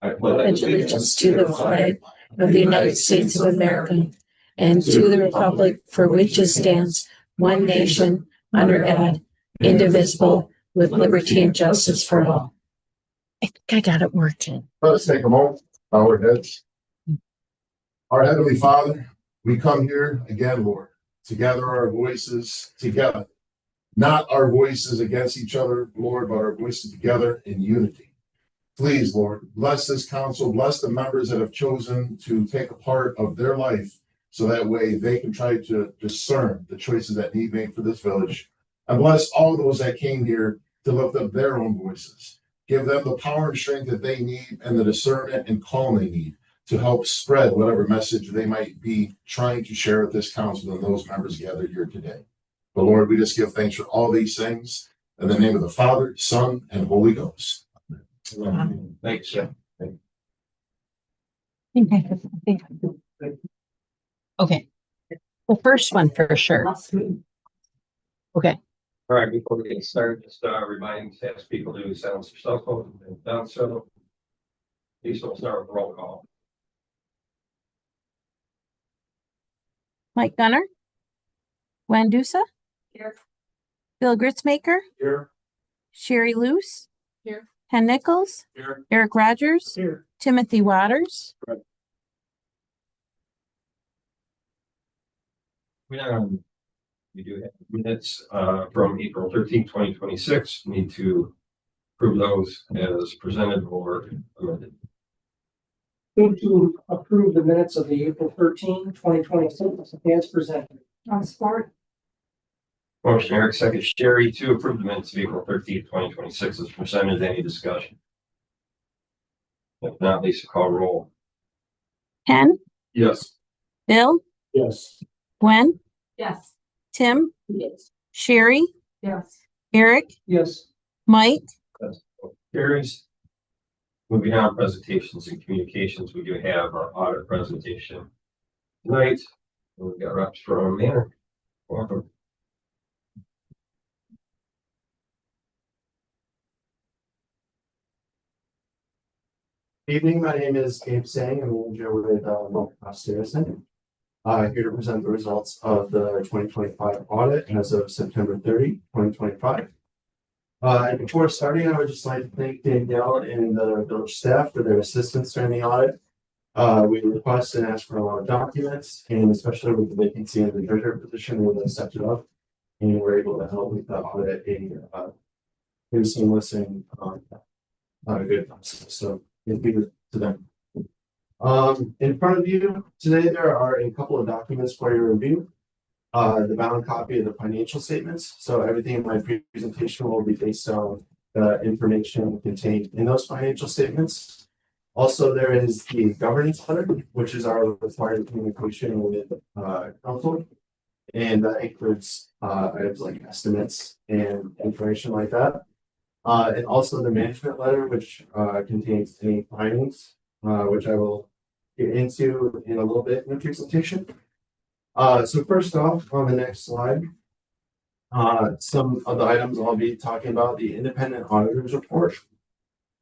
I pledge allegiance to the flag of the United States of America and to the republic for which it stands, one nation, under God, indivisible, with liberty and justice for all. I think I got it working. Let's take a moment, bow our heads. Our Heavenly Father, we come here again, Lord, to gather our voices together. Not our voices against each other, Lord, but our voices together in unity. Please, Lord, bless this council, bless the members that have chosen to take a part of their life so that way they can try to discern the choices that need made for this village. And bless all those that came here to lift up their own voices. Give them the power and strength that they need and the discernment and calm they need to help spread whatever message they might be trying to share with this council and those members gathered here today. But Lord, we just give thanks for all these things in the name of the Father, Son, and Holy Ghost. Amen. Thanks, sir. Okay. The first one for sure. Okay. All right, before we get started, just reminding to ask people to silence their cell phone and done so. Please will start with roll call. Mike Gunner. Gwen Dusa. Here. Bill Gritzmaker. Here. Sherry Luce. Here. Ken Nichols. Here. Eric Rogers. Here. Timothy Waters. Right. We do have minutes from April 13th, 2026. Need to approve those as presented or amended. Move to approve the minutes of the April 13, 2026 as presented. On support. Motion Eric, second Sherry to approve the minutes of April 13th, 2026 as presented. Any discussion? If not, Lisa, call roll. Ken. Yes. Bill. Yes. Gwen. Yes. Tim. Yes. Sherry. Yes. Eric. Yes. Mike. Carries. Moving on, presentations and communications. We do have our audit presentation tonight. We've got reps from Manor. Welcome. Evening, my name is Gabe Sang. I'm manager with Harrison. Here to present the results of the 2025 audit as of September 30, 2025. And before starting, I would just like to thank Danielle and the village staff for their assistance during the audit. We request and ask for a lot of documents, and especially with the vacancy in the treasurer position, we accepted up and we're able to help with the audit pretty seamless and good process. So thank you to them. In front of you today, there are a couple of documents for your review. The bound copy of the financial statements. So everything in my presentation will be based on the information contained in those financial statements. Also, there is the governance letter, which is our required communication with council. And that includes items like estimates and information like that. And also the management letter, which contains any findings, which I will get into in a little bit in the presentation. So first off, on the next slide, some of the items I'll be talking about: the independent auditor's report,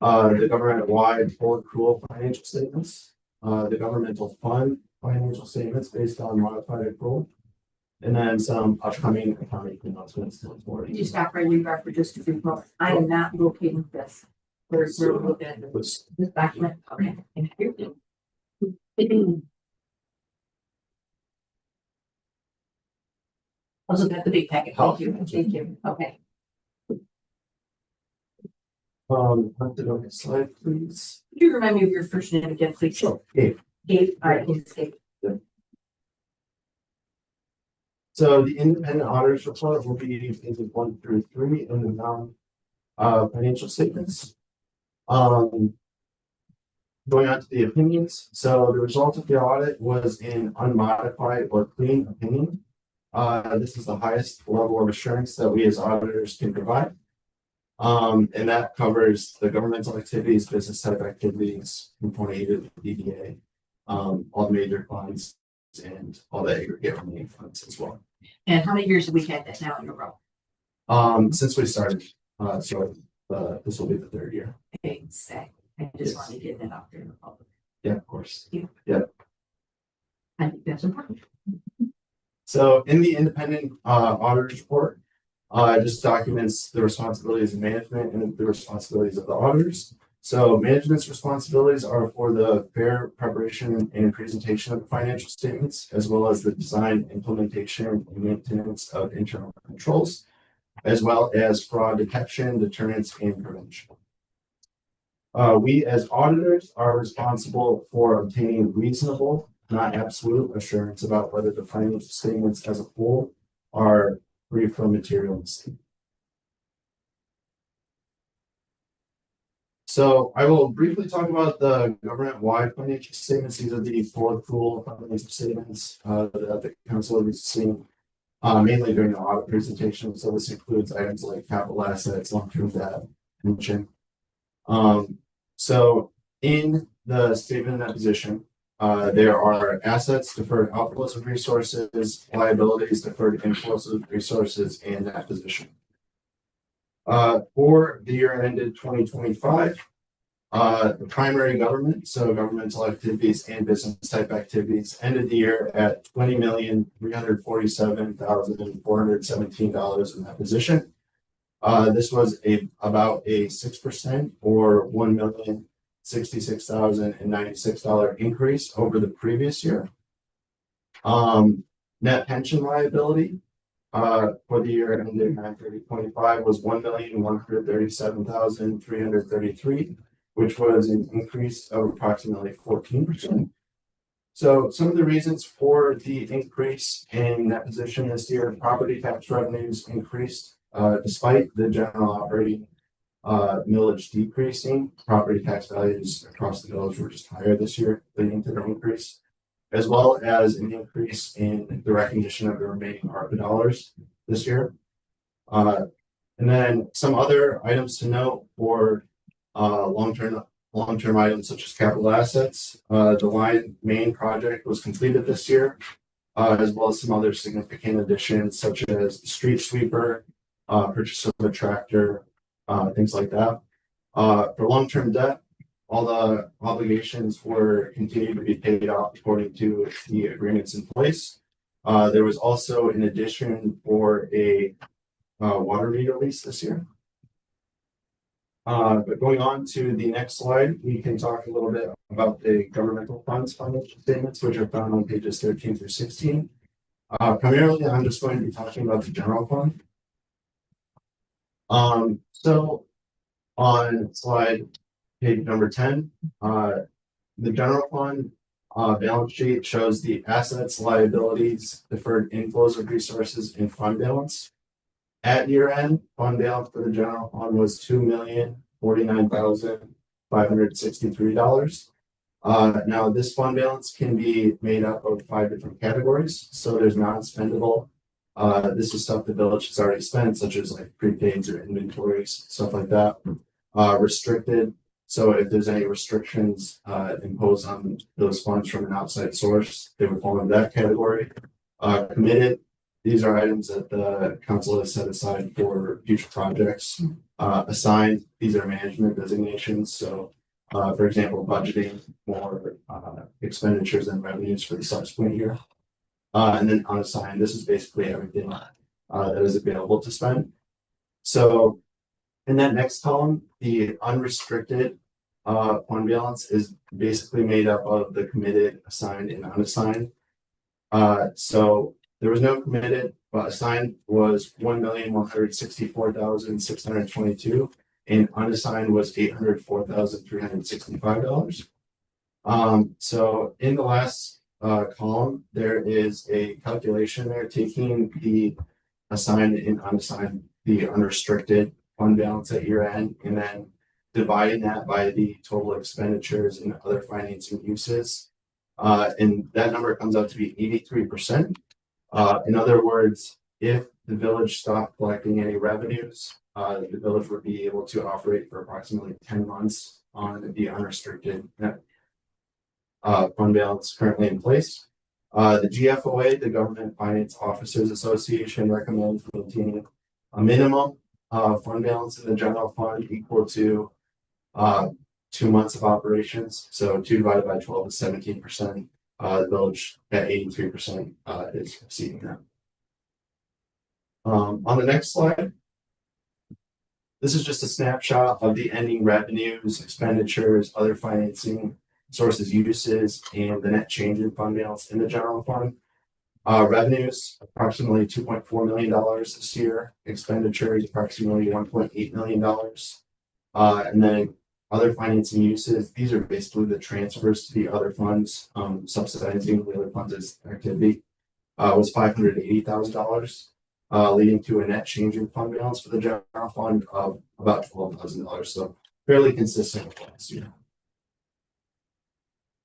the government-wide full accrual financial statements, the governmental fund financial statements based on modified accrual, and then some upcoming accounting announcements. Can you stop right where for just a few moments? I am not locating this. We're looking at this document. Okay, thank you. I was looking at the big packet. Thank you. Thank you. Okay. On to the next slide, please. Could you remind me of your first name again, please? Sure. Gabe. Gabe. All right, it's Gabe. So the independent auditor's report will be pages 1 through 3 in the financial statements. Going on to the opinions. So the result of the audit was an unmodified or clean opinion. This is the highest level of assurance that we as auditors can provide. And that covers the governmental activities, business type activities, component to the DDA, all the major funds, and all the aggregate remaining funds as well. And how many years have we had that now in a row? Since we started, so this will be the third year. Exactly. I just want to get that out there in the public. Yeah, of course. I think that's important. So in the independent auditor's report, just documents the responsibilities of management and the responsibilities of the auditors. So management's responsibilities are for the fair preparation and presentation of the financial statements, as well as the design, implementation, and maintenance of internal controls, as well as fraud detection, deterrence, and prevention. We as auditors are responsible for obtaining reasonable, not absolute assurance about whether the financial statements as a whole are free from material mistake. So I will briefly talk about the government-wide financial statements. These are the four pool financial statements that the council has seen mainly during the audit presentation. So this includes items like capital assets, long-term debt, pension. So in the statement of net position, there are assets, deferred outflows of resources, liabilities, deferred inflows of resources, and net position. For the year ended 2025, the primary government, so governmental activities and business type activities, ended the year at $20,347,417 in that position. This was about a 6% or $1,066,096 increase over the previous year. Net pension liability for the year ended 9/30/25 was $1,137,333, which was an increase of approximately 14%. So some of the reasons for the increase in net position this year: property tax revenues increased despite the general operating millage decreasing. Property tax values across the village were just higher this year, leading to the increase, as well as an increase in the recognition of the remaining ARPA dollars this year. And then some other items to note for long-term items such as capital assets. The line main project was completed this year, as well as some other significant additions such as the street sweeper, purchase of a tractor, things like that. For long-term debt, all the obligations were continued to be paid off according to the agreements in place. There was also an addition for a water meter lease this year. But going on to the next slide, we can talk a little bit about the governmental funds financial statements, which are found on pages 13 through 16. Primarily, I'm just going to be talking about the general fund. So on slide page number 10, the general fund balance sheet shows the assets, liabilities, deferred inflows of resources, and fund balance. At year end, fund balance for the general fund was $2,049,563. Now this fund balance can be made up of 5 different categories. So there's non-spendable. This is stuff the village has already spent, such as like prepaids or inventories, stuff like that. Restricted. So if there's any restrictions imposed on those funds from an outside source, they would fall into that category. Committed. These are items that the council has set aside for future projects. Assigned. These are management designations. So, for example, budgeting more expenditures and revenues for the subsequent year. And then unassigned. This is basically everything that is available to spend. So in that next column, the unrestricted fund balance is basically made up of the committed, assigned, and unassigned. So there was no committed, but assigned was $1,164,622, and unassigned was $804,365. So in the last column, there is a calculation there taking the assigned and unassigned, the unrestricted fund balance at year end, and then dividing that by the total expenditures and other financing uses. And that number comes out to be 83%. In other words, if the village stopped collecting any revenues, the village would be able to operate for approximately 10 months on the unrestricted net fund balance currently in place. The GFOA, the Government Finance Officers Association, recommends maintaining a minimum fund balance in the general fund equal to 2 months of operations. So 2 divided by 12 is 17%. The village at 83% is exceeding that. On the next slide, this is just a snapshot of the ending revenues, expenditures, other financing sources, uses, and the net change in fund balance in the general fund. Revenues approximately $2.4 million this year. Expenditures approximately $1.8 million. And then other financing uses. These are basically the transfers to the other funds, subsidizing the other funds' activity. Was $580,000. Leading to a net change in fund balance for the general fund of about $12,000. So fairly consistent with last year.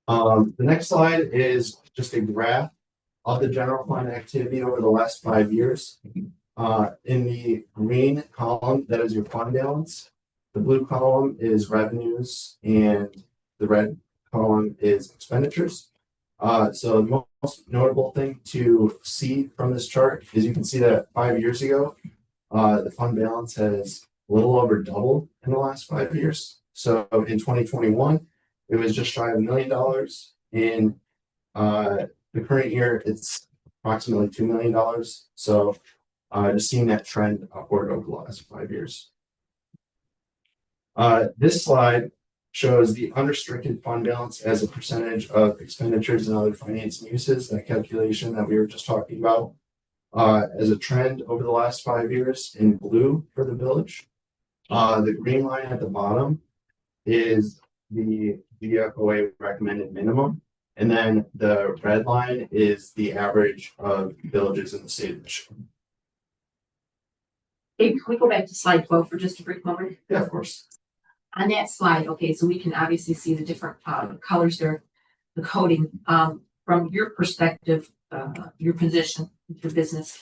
The next slide is just a graph of the general fund activity over the last 5 years. In the green column, that is your fund balance. The blue column is revenues, and the red column is expenditures. So the most notable thing to see from this chart is you can see that 5 years ago, the fund balance has a little over doubled in the last 5 years. So in 2021, it was just shy of $1 million. In the current year, it's approximately $2 million. So just seeing that trend upward over the last 5 years. This slide shows the unrestricted fund balance as a percentage of expenditures and other financing uses, that calculation that we were just talking about, as a trend over the last 5 years in blue for the village. The green line at the bottom is the GFOA recommended minimum. And then the red line is the average of villages in the state of Michigan. Hey, can we go back to slide 12 for just a brief moment? Yeah, of course. On that slide, okay, so we can obviously see the different colors there, the coding. From your perspective, your position, your business,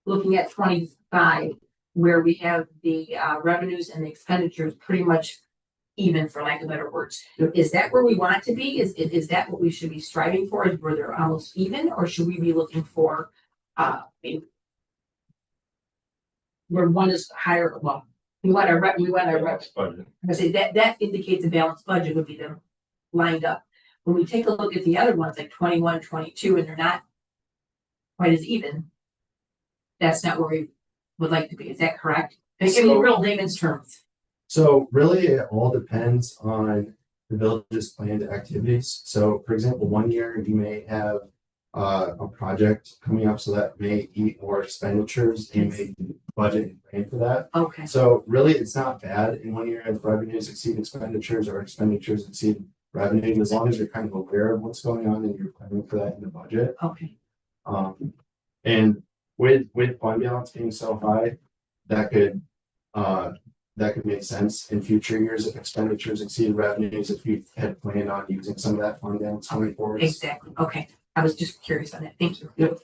looking at 25, where we have the revenues and the expenditures pretty much even, for lack of better words. Yep. Is that where we want it to be? Is that what we should be striving for? Is where they're almost even, or should we be looking for where one is higher? Well, we want our Budget. I say that indicates a balanced budget would be them lined up. When we take a look at the other ones like 21, 22, and they're not quite as even, that's not where we would like to be. Is that correct? Give me real layman's terms. So really it all depends on the village's planned activities. So for example, 1 year you may have a project coming up, so that may eat more expenditures. You may budget and plan for that. Okay. So really it's not bad in 1 year if revenues exceed expenditures or expenditures exceed revenue, as long as you're kind of aware of what's going on and you're planning for that in the budget. Okay. And with fund balance being so high, that could make sense in future years if expenditures exceed revenues, if you had planned on using some of that fund balance going forward. Exactly. Okay. I was just curious on that. Thank you. Yep.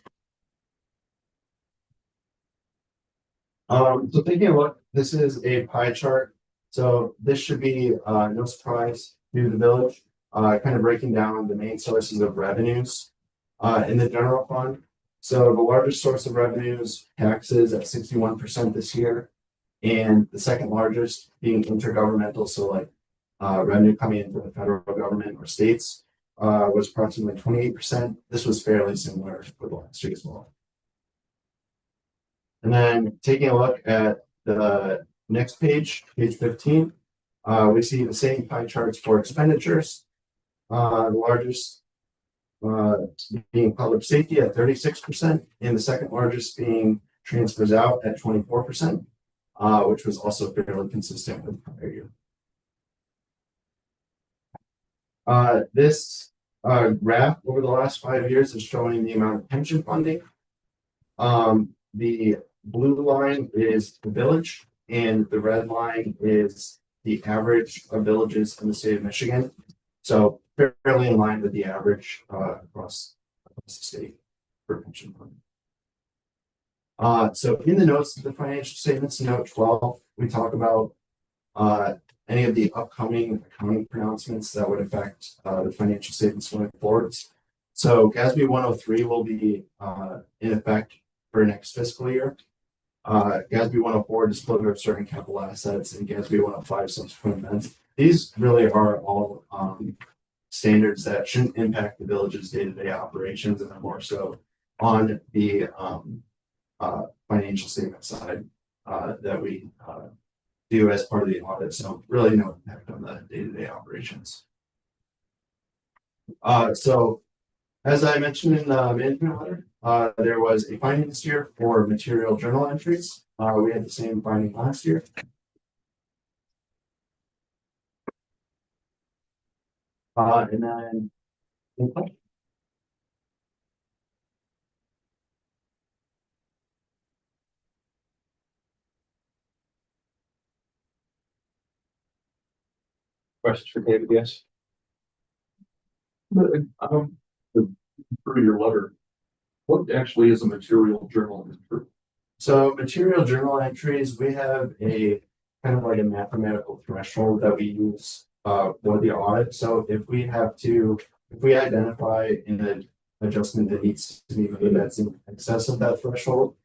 So taking a look, this is a pie chart. So this should be no surprise to the village. Kind of breaking down the main sources of revenues in the general fund. So the largest source of revenues, taxes at 61% this year. And the second largest being intergovernmental, so like revenue coming in from the federal government or states, was approximately 28%. This was fairly similar for the last year as well. And then taking a look at the next page, page 15, we see the same pie charts for expenditures. The largest being public safety at 36%, and the second largest being transfers out at 24%. Which was also fairly consistent with the prior year. This graph over the last 5 years is showing the amount of pension funding. The blue line is the village, and the red line is the average of villages in the state of Michigan. So fairly in line with the average across the state for pension funding. So in the notes of the financial statements, note 12, we talk about any of the upcoming accounting pronouncements that would affect the financial statements going forward. So GASB 103 will be in effect for next fiscal year. GASB 104, disclosure of certain capital assets, and GASB 105, subsequent events. These really are all standards that shouldn't impact the village's day-to-day operations, and are more so on the financial statement side that we do as part of the audit. So really no impact on the day-to-day operations. So as I mentioned in the management letter, there was a finding this year for material journal entries. We had the same finding last year. And then any questions? Questions for David? Yes. For your letter, what actually is a material journal entry? So material journal entries, we have a kind of like a mathematical threshold that we use for the audit. So if we identify an adjustment that needs to be made that's in excess of that threshold,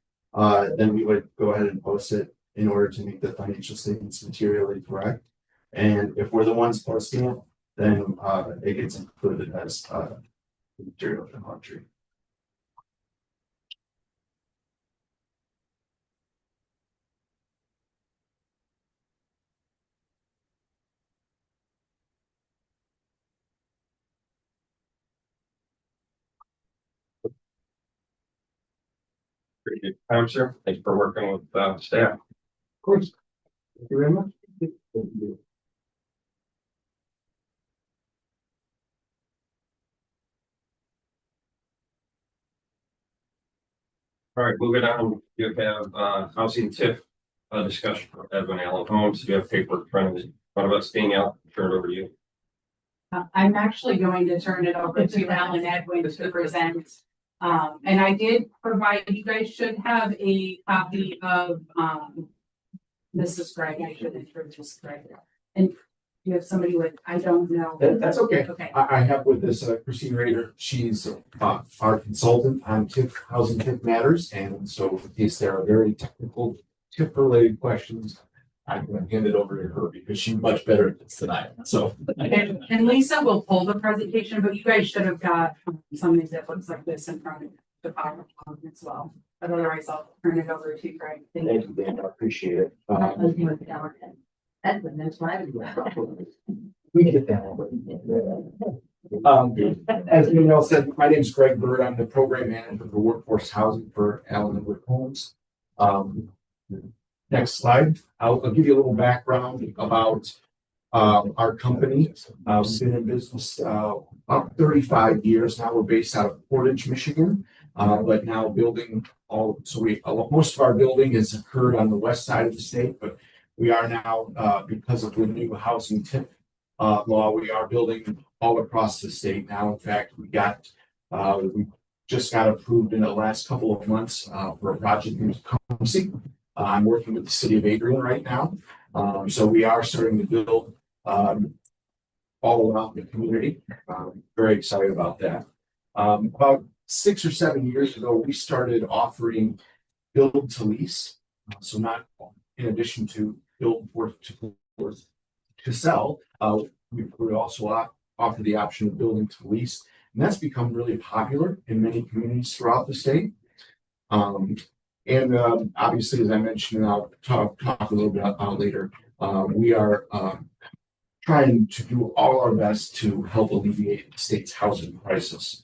then we would go ahead and post it in order to make the financial statements materially correct. And if we're the ones posting it, then it gets included as material journal entry. Pretty good time, sir. Thanks for working with staff. Of course. Thank you very much. Thank you. All right, moving on, you have housing TIF discussion for Edwin Allen Homes. You have paper in front of us. Being out, turn it over to you. I'm actually going to turn it over to Alan Edwin to present. And I did provide, you guys should have a copy of, Mrs. Greg, I should introduce Greg. And you have somebody with, I don't know. That's okay. Okay. I have with this Christine Rader. She's our consultant on TIF housing TIF matters, and so in case there are very technical TIF related questions, I'm going to hand it over to her because she's much better at this than I am. So And Lisa will pull the presentation, but you guys should have got something that looks like this in front of the PowerPoint as well. But otherwise, I'll turn it over to Greg. Thank you. thank you, Dan. I appreciate it. Edwin, that's why I We get that. As Danielle said, my name is Greg Bird. I'm the program manager for workforce housing for Allen Edwin Homes. Next slide. I'll give you a little background about our company. We've been in business about 35 years now. We're based out of Portage, Michigan, but now building most of our building has occurred on the west side of the state, but we are now, because of the new housing TIF law, we are building all across the state now. In fact, we just got approved in the last couple of months for a project in Tecumseh. I'm working with the city of Adrian right now. So we are starting to build all around the community. Very excited about that. About 6 or 7 years ago, we started offering build to lease. So not in addition to build to sell, we also offer the option of building to lease. And that's become really popular in many communities throughout the state. Obviously, as I mentioned, and I'll talk a little bit about later, we are trying to do all our best to help alleviate the state's housing crisis.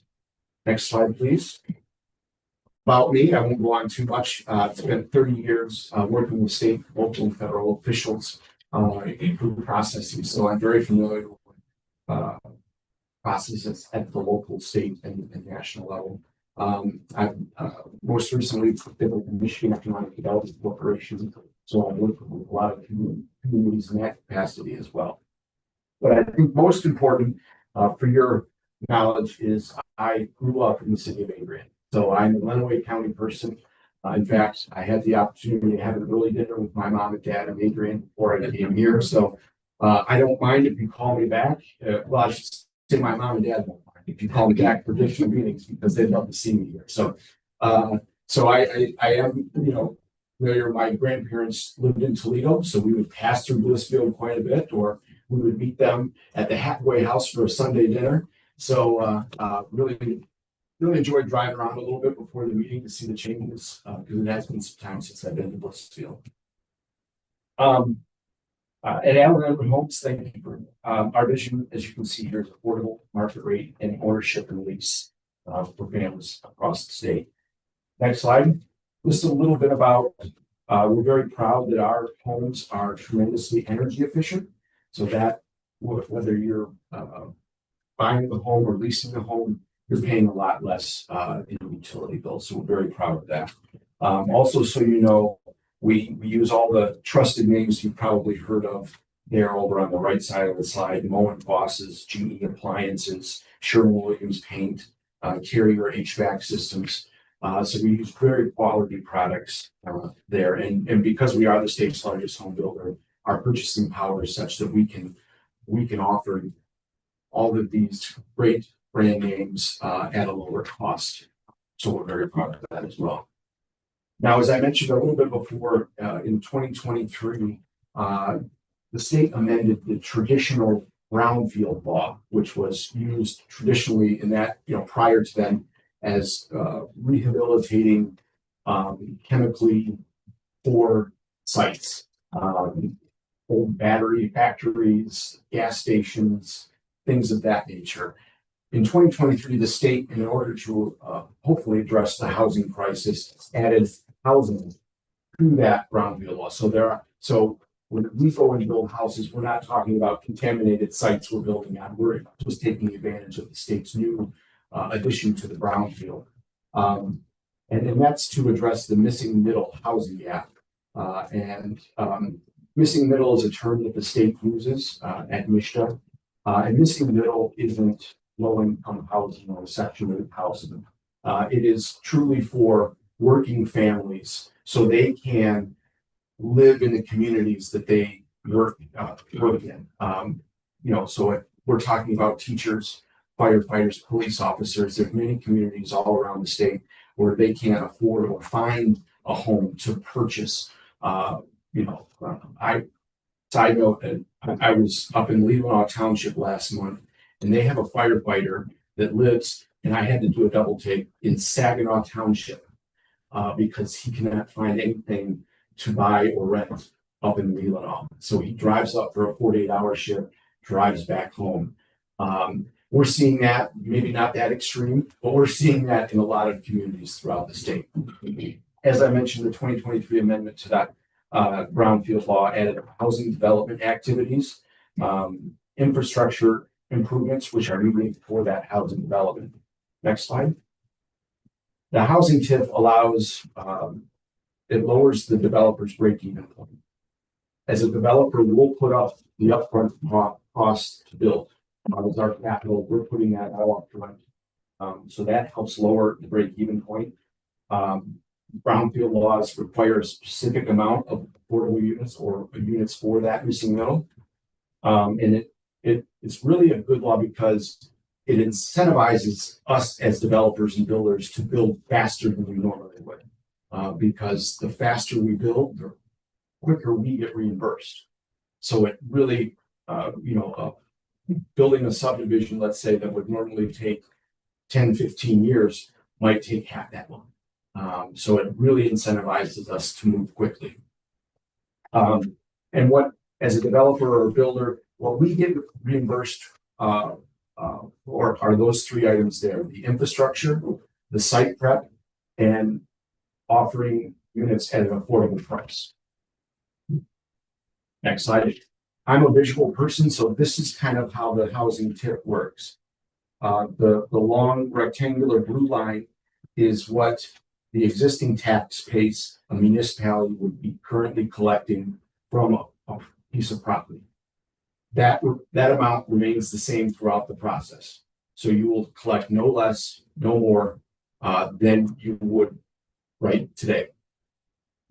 Next slide, please. About me, I won't go on too much. It's been 30 years working with state, local, and federal officials in food processing. So I'm very familiar with processes at the local, state, and national level. I've most recently been with the Michigan Economic Development Corporation, so I've worked with a lot of communities in that capacity as well. But I think most important for your knowledge is I grew up in the city of Adrian. So I'm a Lenawee County person. In fact, I had the opportunity to have an early dinner with my mom and dad in Adrian before I came here. So I don't mind if you call me back. Well, I should say my mom and dad won't mind if you call me back for additional meetings because they'd love to see me here. So I am, familiar, my grandparents lived in Toledo, so we would pass through Blissfield quite a bit, or we would meet them at the halfway house for a Sunday dinner. So really enjoyed driving around a little bit before the meeting to see the changes, because it has been some time since I've been to Blissfield. At Allen Edward Homes, thank you for our vision, as you can see here, is affordable market rate and ownership and lease for families across the state. Next slide. Just a little bit about, we're very proud that our homes are tremendously energy efficient. So that whether you're buying the home or leasing the home, you're paying a lot less in utility bills. So we're very proud of that. Also, so you know, we use all the trusted names you've probably heard of there over on the right side of the slide: Moen Faucets, GE Appliances, Sherwin-Williams Paint, Carrier HVAC systems. So we use very quality products there. And because we are the state's largest home builder, our purchasing power is such that we can offer all of these great brand names at a lower cost. So we're very proud of that as well. Now, as I mentioned a little bit before, in 2023, the state amended the traditional brownfield law, which was used traditionally in that, prior to then, as rehabilitating chemically poor sites, old battery factories, gas stations, things of that nature. In 2023, the state, in order to hopefully address the housing crisis, added housing to that brownfield law. So when we go and build houses, we're not talking about contaminated sites we're building on. We're just taking advantage of the state's new addition to the brownfield. And that's to address the missing middle housing gap. Missing middle is a term that the state uses at MISTA. And missing middle isn't low-income housing or section of housing. It is truly for working families so they can live in the communities that they work in. So we're talking about teachers, firefighters, police officers. There's many communities all around the state where they can't afford or find a home to purchase. Side note, I was up in Leelanau Township last month, and they have a firefighter that lives, and I had to do a double take, in Saginaw Township because he cannot find anything to buy or rent up in Leelanau. So he drives up for a 48-hour shift, drives back home. We're seeing that, maybe not that extreme, but we're seeing that in a lot of communities throughout the state. As I mentioned, the 2023 amendment to that brownfield law added housing development activities, infrastructure improvements, which are needed for that housing development. Next slide. The housing TIF allows, it lowers the developer's break-even point. As a developer, we'll put up the upfront cost to build. With our capital, we're putting that all up front. So that helps lower the break-even point. Brownfield laws require a specific amount of affordable units or units for that missing middle. And it's really a good law because it incentivizes us as developers and builders to build faster than we normally would. Because the faster we build, the quicker we get reimbursed. So it really, building a subdivision, let's say, that would normally take 10, 15 years might take half that long. So it really incentivizes us to move quickly. And what, as a developer or a builder, what we get reimbursed or are those three items there: the infrastructure, the site prep, and offering units at an affordable price. Next slide. I'm a visual person, so this is kind of how the housing TIF works. The long rectangular blue line is what the existing tax base a municipality would be currently collecting from a piece of property. That amount remains the same throughout the process. So you will collect no less, no more than you would right today.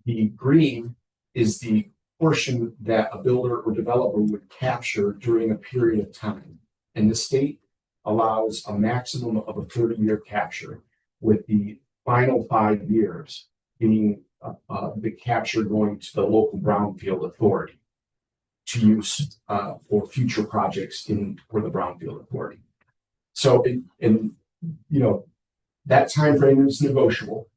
The green is the portion that a builder or developer would capture during a period of time. And the state allows a maximum of a 30-year capture, with the final 5 years being the capture going to the local brownfield authority to use for future projects for the brownfield authority. So, that time frame is negotiable.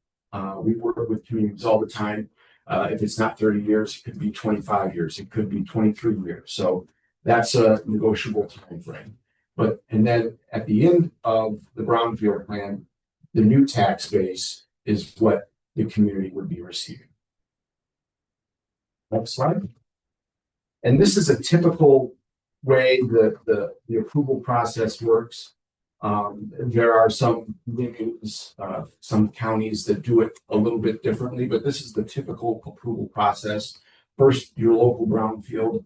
We work with communities all the time. If it's not 30 years, it could be 25 years, it could be 23 years. So that's a negotiable time frame. And then at the end of the brownfield plan, the new tax base is what the community would be receiving. Next slide. And this is a typical way the approval process works. There are some some counties that do it a little bit differently, but this is the typical approval process. First, your local brownfield,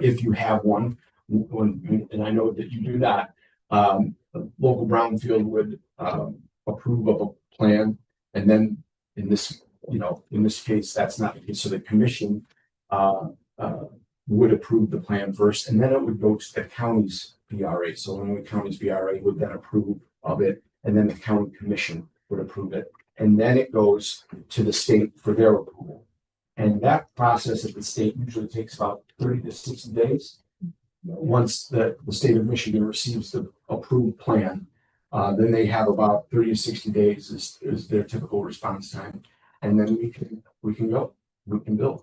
if you have one, and I know that you do that, local brownfield would approve of a plan, and then in this case, that's not the case. So the commission would approve the plan first, and then it would go to the county's BRA. So Illinois County's BRA would then approve of it, and then the county commission would approve it. And then it goes to the state for their approval. And that process at the state usually takes about 30 to 60 days. Once the state of Michigan receives the approved plan, then they have about 30 to 60 days is their typical response time. And then we can build.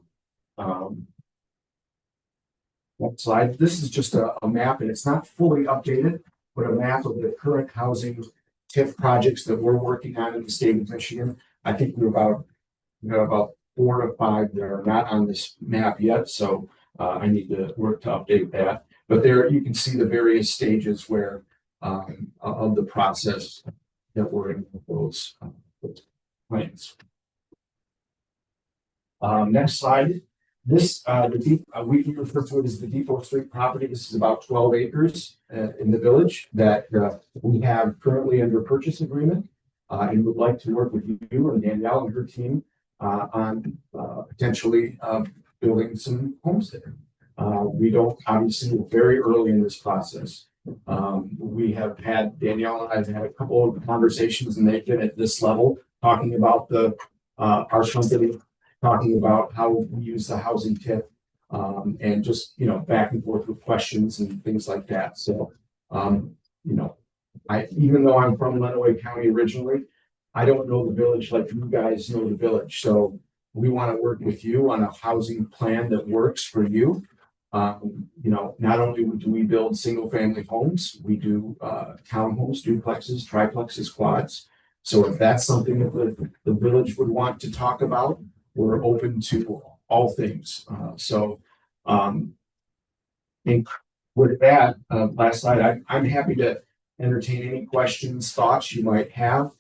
Next slide. This is just a map, and it's not fully updated, but a map of the current housing TIF projects that we're working on in the state of Michigan. I think we've got about 4 to 5 that are not on this map yet, so I need to work to update that. But there you can see the various stages where of the process that we're in those plans. Next slide. This we refer to it as the Depot Street property. This is about 12 acres in the village that we have currently under purchase agreement, and would like to work with you and Danielle and her team on potentially building some homes there. We don't, obviously, we're very early in this process. We have had, Danielle and I have had a couple of conversations, and they've been at this level talking about our company, talking about how we use the housing TIF, and just, back and forth with questions and things like that. So, even though I'm from Lenawee County originally, I don't know the village like you guys know the village. So we want to work with you on a housing plan that works for you. Not only do we build single family homes, we do townhomes, duplexes, triplexes, quads. So if that's something that the village would want to talk about, we're open to all things. With that, last slide, I'm happy to entertain any questions, thoughts you might have.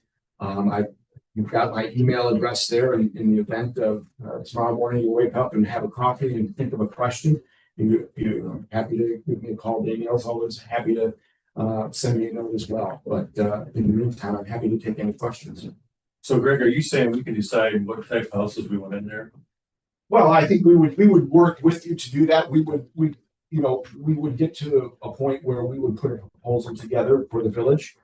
You've got my email address there in the event of tomorrow morning you wake up and have a coffee and think of a question. You're happy to give me a call. Danielle's always happy to send me a note as well. But in the meantime, I'm happy to take any questions. So Greg, are you saying we can decide what type of houses we want in there? Well, I think we would work with you to do that. We would get to a point where we would put a proposal together for the village.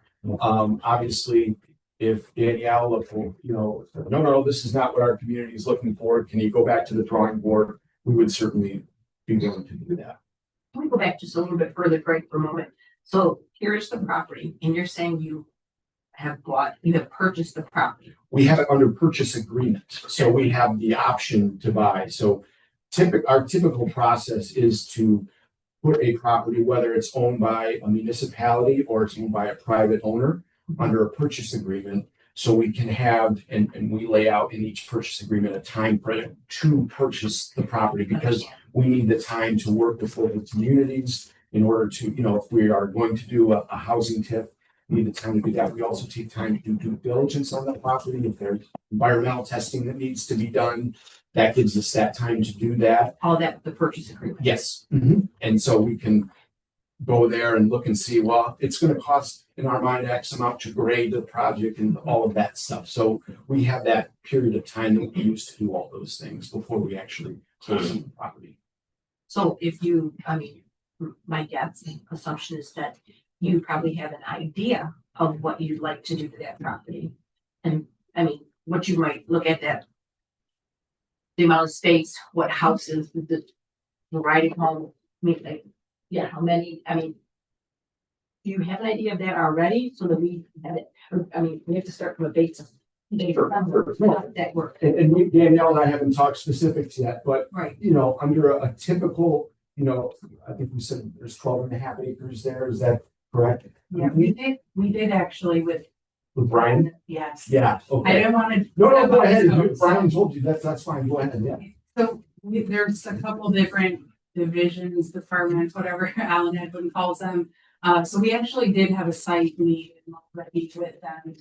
Obviously, if Danielle looked for, no, this is not what our community is looking for. Can you go back to the drawing board? We would certainly be willing to do that. Can we go back just a little bit further, Greg, for a moment? So here's the property, and you're saying you have purchased the property. We have it under purchase agreement, so we have the option to buy. So our typical process is to put a property, whether it's owned by a municipality or it's owned by a private owner, under a purchase agreement. So we can have, and we lay out in each purchase agreement a time frame to purchase the property, because we need the time to work with local communities in order to, if we are going to do a housing TIF, we need the time to do that. We also take time to do due diligence on the property. If there's environmental testing that needs to be done, that gives us that time to do that. All that with the purchase agreement. Yes. And so we can go there and look and see, well, it's going to cost in our mind X amount to grade the project and all of that stuff. So we have that period of time that we use to do all those things before we actually close on the property. So my guess and assumption is that you probably have an idea of what you'd like to do to that property. And what you might look at that the amount of space, what houses, the variety of home, I mean, like, yeah, how many, I mean, do you have an idea of that already, so that we have it, or, I mean, we have to start from a base of. That work, And Danielle and I haven't talked specifics yet, but right, you know, under a typical, you know, I think we said there's 12.5 acres there. Is that correct? Yeah, we did actually with, With Brian? yes. Yeah, I okay. didn't want to. No, go ahead. If Brian told you, that's fine. Go ahead, yeah. So there's a couple different divisions, departments, whatever Alan Edwin calls them. So we actually did have a site meet already with them.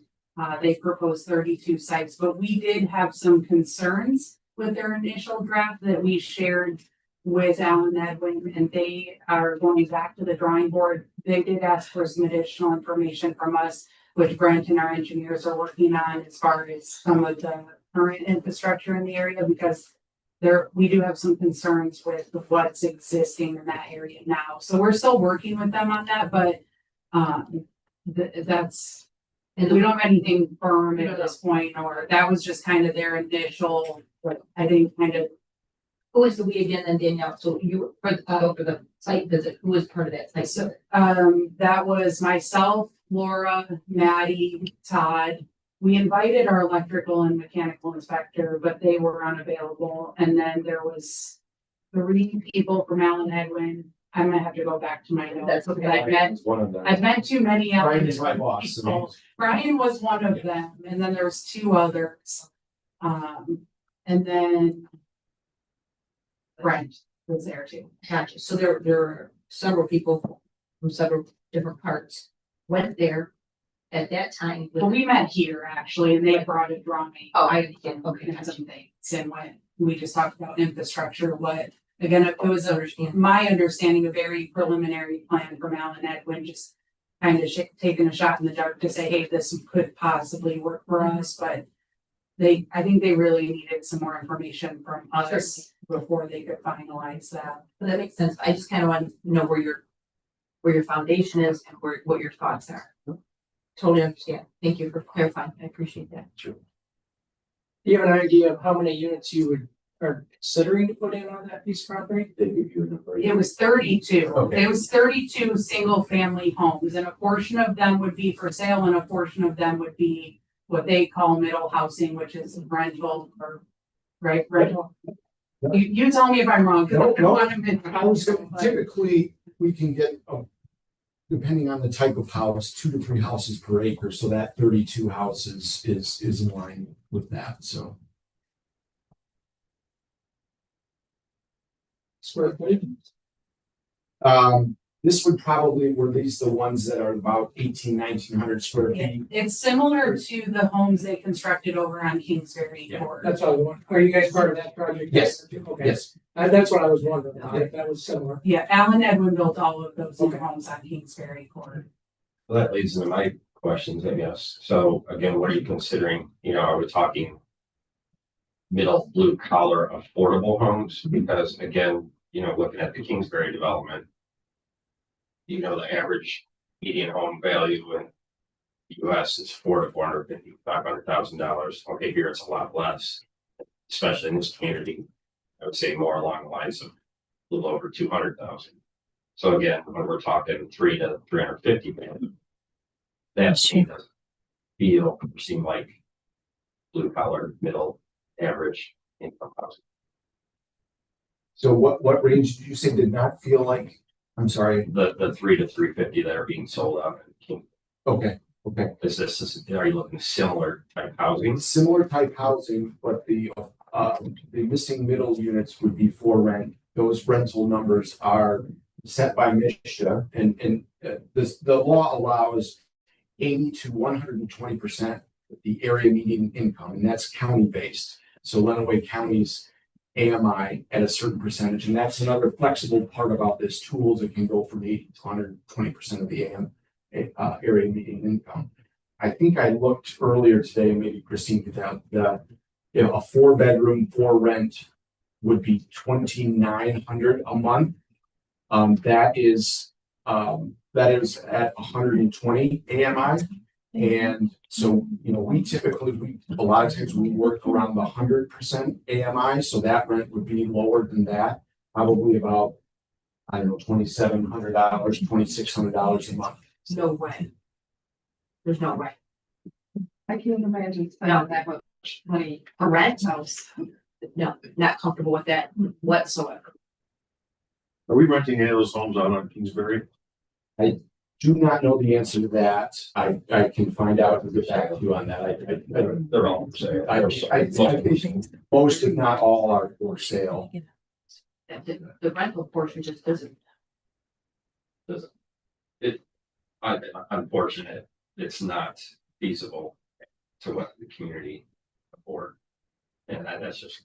They proposed 32 sites, but we did have some concerns with their initial draft that we shared with Alan Edwin, and they are going back to the drawing board. They did ask for some additional information from us, which Brent and our engineers are working on as far as some of the current infrastructure in the area, because we do have some concerns with what's existing in that area now. So we're still working with them on that, but that's, and we don't have anything firm at this point, or that was just kind of their initial, I think, kind of. who is the we again, and Danielle, so you, for the site visit, who was part of that site? So, that was myself, Laura, Maddie, Todd. We invited our electrical and mechanical inspector, but they were unavailable. And then there was 3 people from Alan Edwin. I'm gonna have to go back to my notes. That's okay. I've met too many. Brian is my boss. So. people. Brian was one of them, and then there was 2 others. And then Brent was there too. Gotcha, so there are several people from several different parts went there at that time. But we met here actually, and they brought a drawing. Oh, I understand, Okay, okay, and gotcha. some things, and when we just talked about infrastructure, what, again, it was Understand. my understanding, a very preliminary plan from Alan Edwin, just kind of taking a shot in the dark to say, hey, this could possibly work for us, but I think they really needed some more information from us before they could finalize that. Well, that makes sense. I just kind of want to know where your foundation is and what your thoughts are. Totally understand. Thank you for clarifying. I appreciate that. Do you have an idea of how many units you are considering to put in on that piece of property? It was 32. Okay. It was 32 single family homes, and a portion of them would be for sale and a portion of them would be what they call middle housing, which is rental or rental. You tell me if I'm wrong. 'Cause I don't want them to- I was typically we can get depending on the type of house, 2 to 3 houses per acre. So that 32 houses is in line with that. So Square footage? this would probably were these the ones that are about 1900 square feet. It's similar to the homes they constructed over on Kingsbury Yeah, Court. That's what I was wondering. Are you guys part of that project? Yes. Okay. Yes. That's what I was wondering, if that was similar. Yeah, Alan Edwin built all of those new homes on Kingsbury Court. Well, that leads into my questions, I guess. So again, what are you considering? You know, are we talking middle blue collar affordable homes? Because again, you know, looking at the Kingsbury development, you know, the average median home value in the US is $450,000-$500,000. Okay, here it's a lot less, especially in this community. I would say more along the lines of a little over 200,000. So again, when we're talking 3 to 350 million, that to me doesn't feel or seem like blue collar, middle, average income housing. So what range did you say did not feel like? I'm sorry. The 3 to 350 that are being sold out. Okay. Are you looking similar type housing? Similar type housing, but the missing middle units would be for rent. Those rental numbers are set by MSHA, and the law allows 80 to 120% of the area median income, and that's county based. So Lenawee County's AMI at a certain percentage, and that's another flexible part about this tools. It can go from 80 to 120% of the area median income. I think I looked earlier today, maybe Christine could have a 4-bedroom for rent would be $2,900 a month. That is at 120 AMI. And so, we typically, a lot of times we work around the 100% AMI, so that rent would be lower than that, probably about, I don't know, $2,700, $2,600 a month. No way. There's no way. I can't imagine No. spending that much money A for rent? rent house. No, not comfortable with that whatsoever. Are we renting any of those homes out on Kingsbury? Do not know the answer to that. I can find out and get back to you on that. They're all for sale. I think most, if not all, are for sale. The rental portion just doesn't. Unfortunate, it's not feasible to what the community afford. And that's just,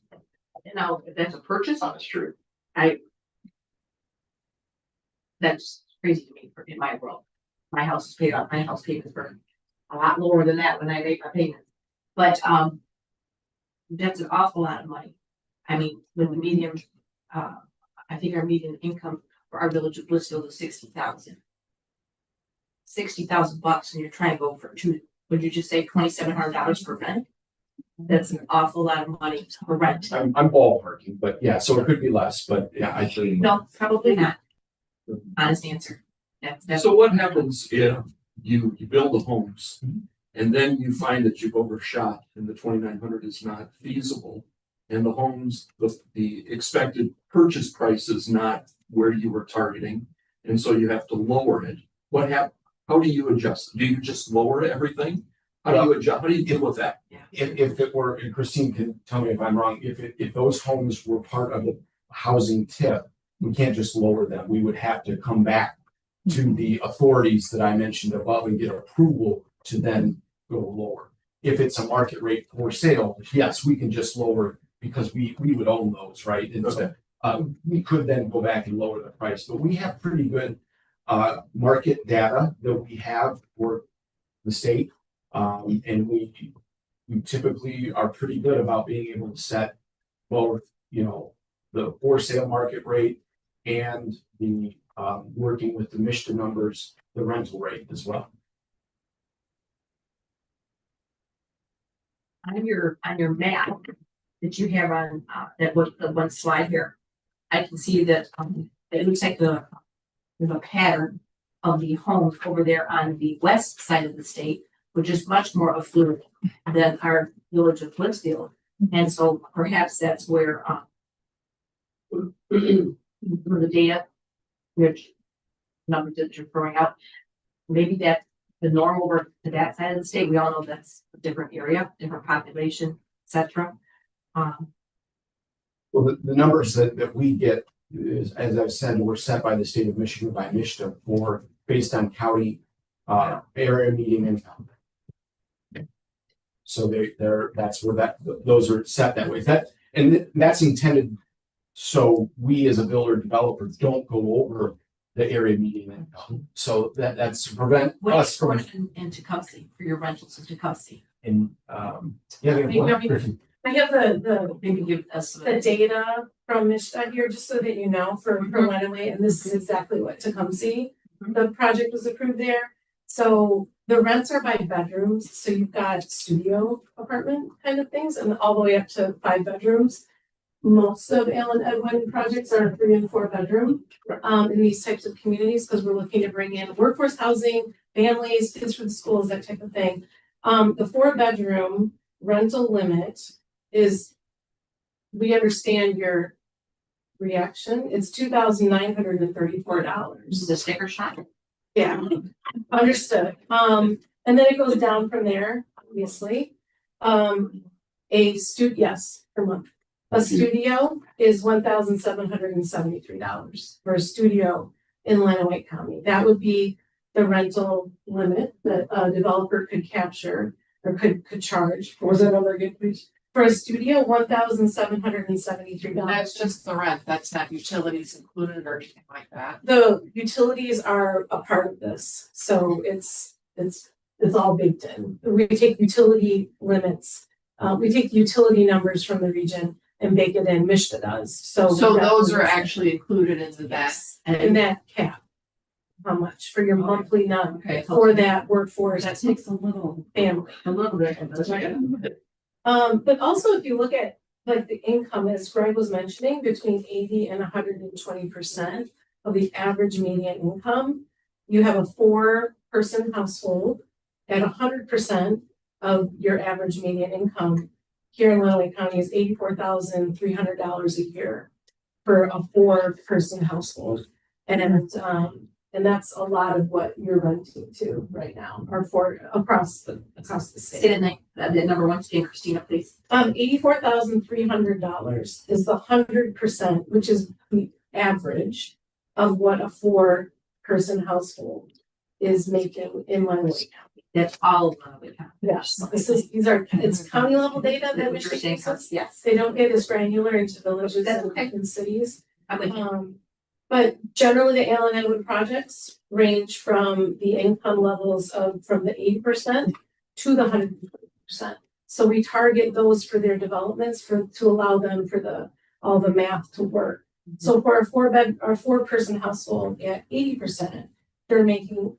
Now, if that's a purchase, honest truth. that's crazy to me in my world. My house is paid off, my house payments were a lot lower than that when I make my payments. But, that's an awful lot of money. I mean, with the median, I think our median income for our village of Blissfield is 60,000. 60,000 bucks, and you're trying to go for would you just say $2,700 for rent? That's an awful lot of money for rent. I'm ballparking, but yeah, so it could be less, but yeah, I think. No, probably not. Honest answer. That's So what happens if you build the homes and then you find that you've overshot and the 2,900 is not feasible? And the homes, the expected purchase price is not where you were targeting, and so you have to lower it. How do you adjust? Do you just lower everything? How do you adjust? How do you deal with that? If it were, and Christine can tell me if I'm wrong, if those homes were part of the housing tip, we can't just lower them. We would have to come back to the authorities that I mentioned above and get approval to then go lower. If it's a market rate for sale, yes, we can just lower because we would own those, right? And so we could then go back and lower the price, but we have pretty good market data that we have for the state. And we typically are pretty good about being able to set both, the for sale market rate and the working with the Michigan numbers, the rental rate as well. on your map that you have on the one slide here. I can see that it looks like there's a pattern of the homes over there on the west side of the state, which is much more affluent than our village of Blissfield. And so perhaps that's where the data, which numbers that you're throwing out, maybe that's the norm over to that side of the state. We all know that's a different area, different population, etc. Well, the numbers that we get is, as I've said, were set by the state of Michigan by MISTA for based on county area median income. So that's where those are set that way. That's intended so we as a builder developer don't go over the area median income. So that's to prevent us from in Tecumseh for your rentals in Tecumseh. I have the Maybe give us the data from Mishta here, just so that you know, for Lenawee, and this is exactly what Tecumseh, the project was approved there. So the rents are by bedrooms, so you've got studio apartment kind of things, and all the way up to 5 bedrooms. Most of Allen Edwin projects are 3 and 4 bedroom in these types of communities, because we're looking to bring in workforce housing, families, kids for the schools, that type of thing. The 4 bedroom rental limit is, we understand your reaction, it's $2,934. the sticker shock. Yeah, understood. And then it goes down from there, obviously. Yes, per month. A studio is $1,773 for a studio in Lenawee County. That would be the rental limit that a developer could capture or could charge. What was that number again, please? For a studio, $1,773. That's just the rent. That's not utilities included or anything like that. The utilities are a part of this, so it's all baked in. We take utility limits, we take the utility numbers from the region and bake it in. Mishta does. So So those are actually included into that. in that cap. how much for your monthly none Okay. for that workforce That takes a little family. bit. But also if you look at like the income, as Greg was mentioning, between 80 and 120% of the average median income, you have a 4-person household at 100% of your average median income here in Lenawee County is $84,300 a year for a 4-person household. And that's a lot of what you're renting to right now, or for across the Say state. the number once again, Christina, please. $84,300 is the 100%, which is the average of what a 4-person household is making in Lenawee County. That's all of Lenawee County. Yes, it's county level data that What you're Michigan saying, gives us. yes. They don't get as granular into villages That's okay. and cities. I'm with you. But generally, the Allen Edward projects range from the income levels from the 80% to the 120%. So we target those for their developments to allow them for all the math to work. So for a 4-person household at 80%, they're making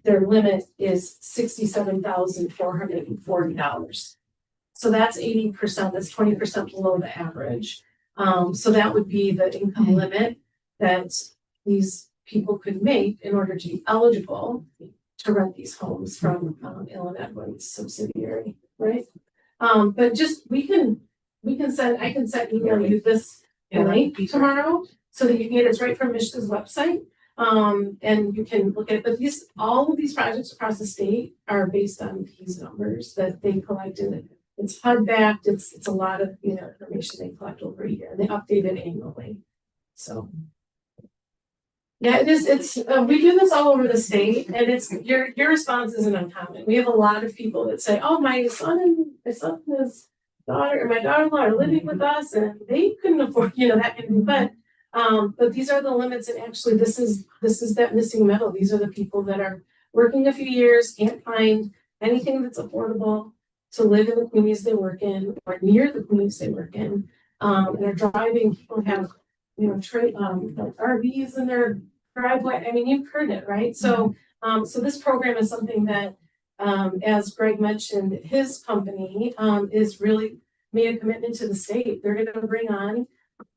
their limit is $67,440. So that's 80%. That's 20% below the average. So that would be the income limit that these people could make in order to be eligible to rent these homes from Allen Edward's subsidiary, right? But just I can email you this link tomorrow so that you can get it right from Michigan's website. And you can look at it, but all of these projects across the state are based on these numbers that they collected. It's HUD backed, it's a lot of information they collect over a year, and they update it annually. So. Yeah, we do this all over the state, and your response isn't uncommon. We have a lot of people that say, oh, my son and his daughter or my daughter-in-law are living with us and they couldn't afford, that can be, but these are the limits, and actually this is that missing middle. These are the people that are working a few years, can't find anything that's affordable to live in the communities they work in or near the communities they work in. And are driving, people have RVs in their driveway. I mean, you've heard it, right? So this program is something that, as Greg mentioned, his company is really made a commitment to the state. They're going to bring on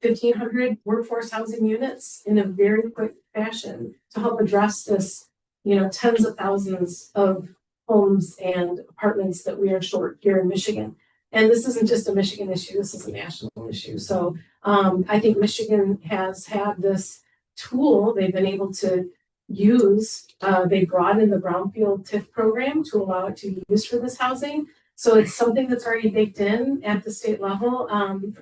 1,500 workforce housing units in a very quick fashion to help address this, tens of thousands of homes and apartments that we are short here in Michigan. And this isn't just a Michigan issue, this is a national issue. So I think Michigan has had this tool they've been able to use. They brought in the Brownfield TIF program to allow it to be used for this housing. So it's something that's already baked in at the state level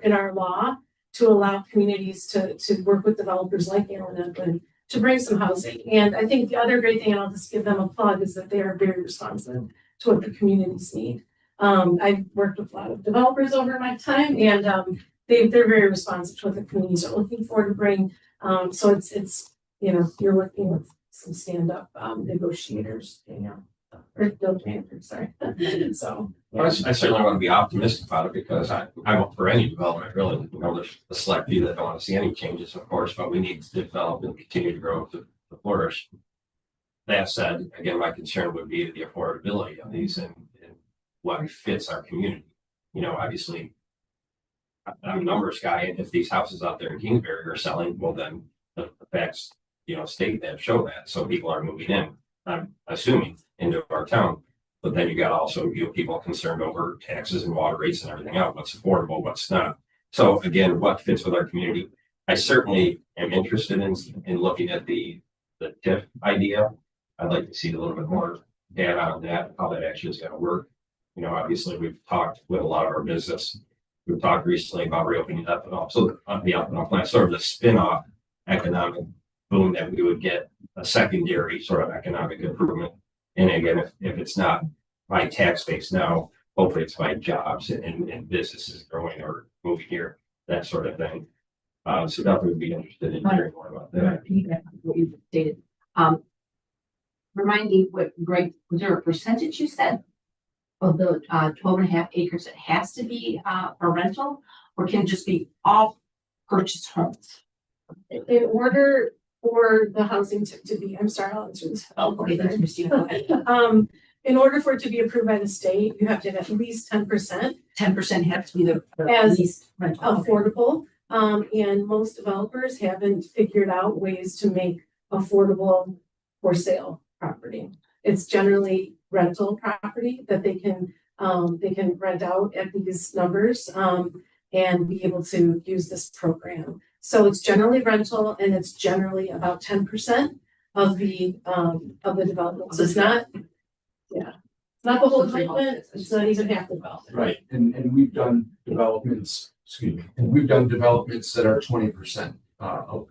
in our law to allow communities to work with developers like Allen Edward to bring some housing. And I think the other great thing, and I'll just give them a plug, is that they are very responsive to what the communities need. I've worked with a lot of developers over my time, and they're very responsive to what the communities are looking for to bring. So it's you're working with some stand-up negotiators, or build managers, sorry. So Well, I certainly want to be optimistic about it because I'm up for any development, really. There's a select few that don't want to see any changes, of course, but we need to develop and continue to grow to flourish. That said, again, my concern would be the affordability of these and what fits our community. Obviously, I'm a numbers guy, and if these houses out there in Kingsbury are selling, well, then the facts, state that, show that. So people are moving in, I'm assuming, into our town. But then you got also people concerned over taxes and water rates and everything else. What's affordable, what's not. So again, what fits with our community? I certainly am interested in looking at the TIF idea. I'd like to see a little bit more data on that, how that actually is going to work. Obviously we've talked with a lot of our business. We've talked recently about reopening ethanol. So the ethanol plant, sort of the spin-off economic boom that we would get, a secondary sort of economic improvement. And again, if it's not by tax base now, hopefully it's by jobs and businesses growing or moving here, that sort of thing. So definitely would be interested in hearing more about that. What you stated. Remind me what, Greg, was there a percentage you said of the 12.5 acres that has to be a rental, or can it just be all purchased homes? in order for the housing to be, I'm sorry, I'll answer this. Okay, thanks, Christina. Go ahead. In order for it to be approved by the state, you have to have at least 10% 10% have to be the As least rental. affordable. And most developers haven't figured out ways to make affordable for sale property. It's generally rental property that they can rent out at these numbers, and be able to use this program. So it's generally rental and it's generally about 10% of the development. So it's not, yeah, it's not the whole development, it's not even half the development. Right, and we've done developments, excuse me, and we've done developments that are 20% of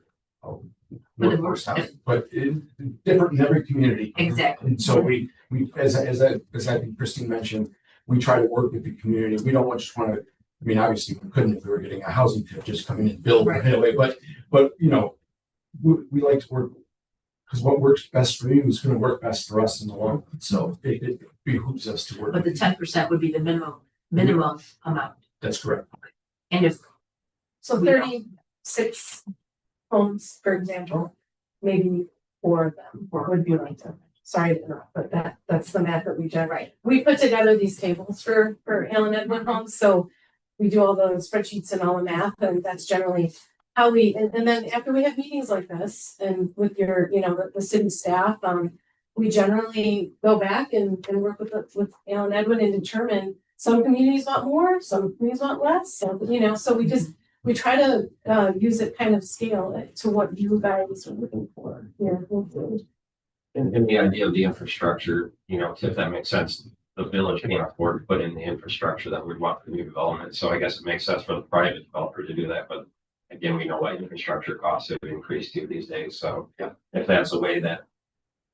workforce housing, but different in every community. Exactly. And so we, as I think Christine mentioned, we try to work with the community. We don't just want to, I mean, obviously we couldn't if we were getting a housing tip, just come in and build right away, but you know, we like to work because what works best for you is going to work best for us in the long run. So it behooves us to work. But the 10% would be the minimum amount. That's correct. And if So 36 homes, for example, maybe 4 of them would be rental. Sorry to interrupt, but that's the math that we generate. We put together these tables for Allen Edwin homes, so we do all the spreadsheets and all the math, and that's generally how we, and then after we have meetings like this and with your, the city staff, we generally go back and work with Allen Edwin and determine some communities want more, some communities want less, so we try to use it kind of scale it to what you guys are looking for here. And the idea of the infrastructure, if that makes sense, the village can't afford to put in the infrastructure that we'd want for new development. So I guess it makes sense for the private developer to do that. But again, we know what infrastructure costs have increased to these days. So if that's a way that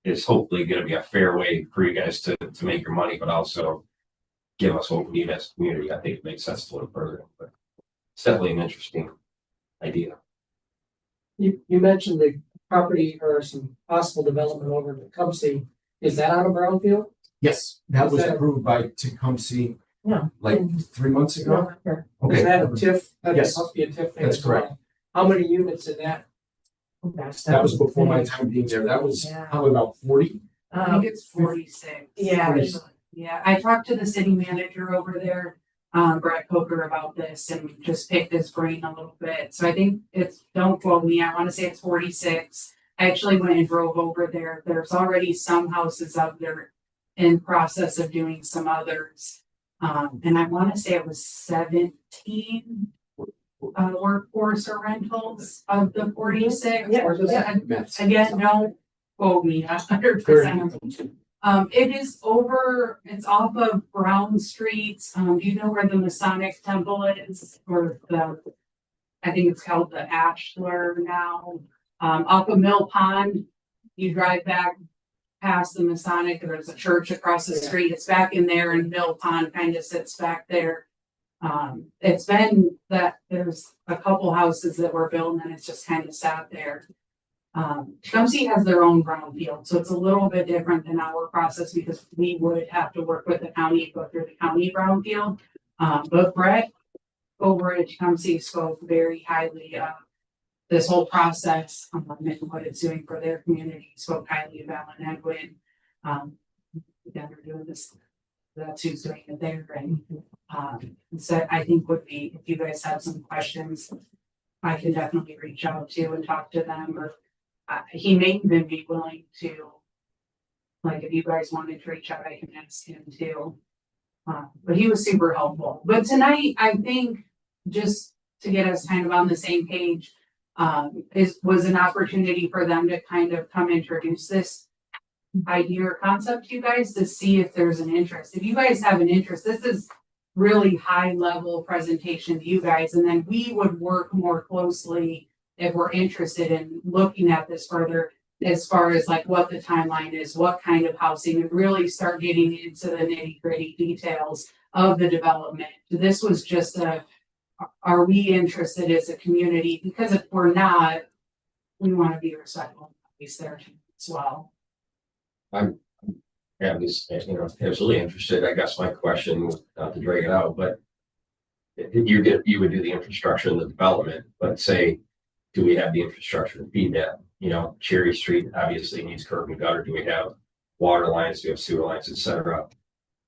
is hopefully going to be a fair way for you guys to make your money, but also give us what we need as a community, I think it makes sense to look further. But it's definitely an interesting idea. You mentioned the property or some possible development over in Tecumseh. Is that out of Brownfield? Yes, that was approved by Tecumseh. Yeah. Like 3 months ago. Okay. Is that a TIF? That Yes. must be a TIF thing. That's as well. correct. How many units in that? That was before my time being there. That was probably about 40. I think it's 46. Yeah. Yeah, I talked to the city manager over there, Brett Coker, about this and just picked his brain a little bit. So I think don't quote me, I want to say it's 46. I actually went and drove over there. There's already some houses out there in process of doing some others. And I want to say it was 17 workforce or rentals of the 46. Again, don't quote me 100%. It's off of Brown Street. Do you know where the Masonic Temple is? Or I think it's called the Ashlar now. Off of Mill Pond, you drive back past the Masonic, there's a church across the street. It's back in there, and Mill Pond kind of sits back there. It's been that there's a couple houses that were built and it's just kind of sat there. Tecumseh has their own brownfield, so it's a little bit different than our process because we would have to work with the county, go through the county brownfield. But Brett over at Tecumseh spoke very highly of this whole process and what it's doing for their community. Spoke highly of Allen Edwin. They're doing this. That's who's doing it there, and so I think would be if you guys have some questions, I can definitely reach out to and talk to them, or he may even be willing to, like, if you guys wanted to reach out, I can ask him too. But he was super helpful. But tonight, I think just to get us kind of on the same page, was an opportunity for them to kind of come introduce this idea or concept to you guys to see if there's an interest. If you guys have an interest, this is really high level presentation to you guys, and then we would work more closely if we're interested in looking at this further as far as like what the timeline is, what kind of housing, and really start getting into the nitty gritty details of the development. This was just are we interested as a community? Because if we're not, we want to be respectful of these there as well. I'm absolutely interested. I guess my question, not to drag it out, but you would do the infrastructure and the development, but say, do we have the infrastructure to feed that, you know, Cherry Street obviously needs curb and gutter. Do we have water lines? Do we have sewer lines, et cetera,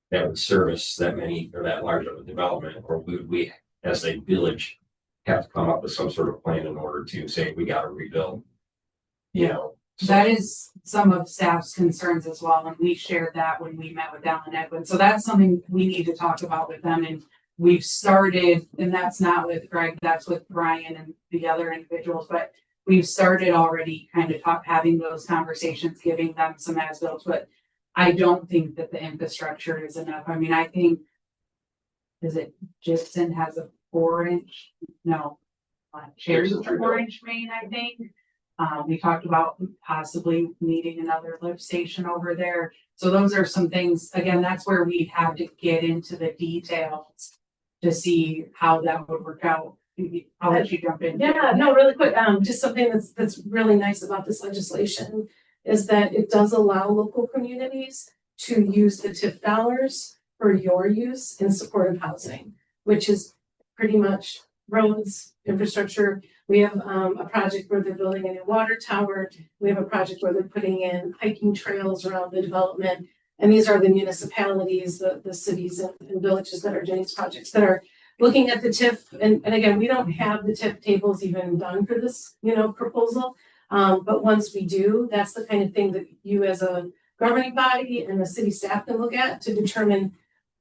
that would service that many or that large of a development? Or would we, as a village, have to come up with some sort of plan in order to say we got to rebuild? You know, so- That is some of staff's concerns as well, and we shared that when we met with Alan Edwin. So that's something we need to talk about with them, and we've started, and that's not with Greg, that's with Brian and the other individuals, but we've started already kind of having those conversations, giving them some as-built, but I don't think that the infrastructure is enough. I mean, I think, is it Gibson has a 4-inch? No. Cherry's a 4-inch main, I think. We talked about possibly needing another lift station over there. So those are some things, again, that's where we have to get into the details to see how that would work out. I'll let you jump in. Yeah, no, really quick, just something that's really nice about this legislation is that it does allow local communities to use the TIF dollars for your use in supportive housing, which is pretty much roads, infrastructure. We have a project where they're building a new water tower. We have a project where they're putting in hiking trails around the development. And these are the municipalities, the cities and villages that are doing these projects that are looking at the TIF. And again, we don't have the TIF tables even done for this, proposal. But once we do, that's the kind of thing that you as a governing body and the city staff can look at to determine,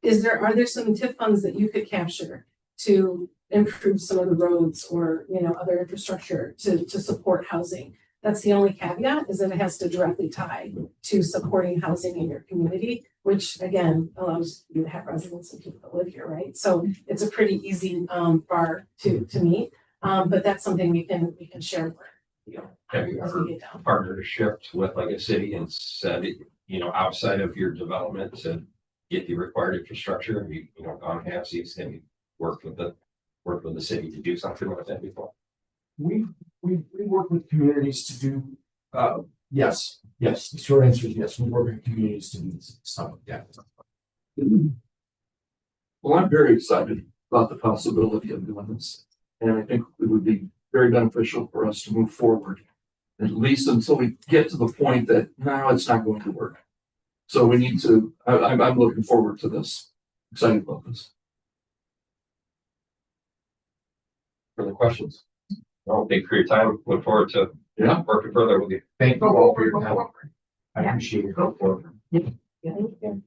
are there some TIF funds that you could capture to improve some of the roads or, other infrastructure to support housing. That's the only caveat, is that it has to directly tie to supporting housing in your community, which again allows you to have residents and people that live here, right? So it's a pretty easy bar to meet. But that's something we can share more. Have you ever partnership with like a city and said, outside of your development to get the required infrastructure? Have you, gone half-seas and worked with the city to do something like that before? We work with communities to do, yes, the short answer is yes, we work with communities to do stuff like that. Well, I'm very excited about the possibility of doing this. And I think it would be very beneficial for us to move forward, at least until we get to the point that, no, it's not going to work. So we need to, I'm looking forward to this, excited about this. Further questions? Well, thank you for your time. Look forward to working further with you. Thank you all for your help. I appreciate your help. Thank you.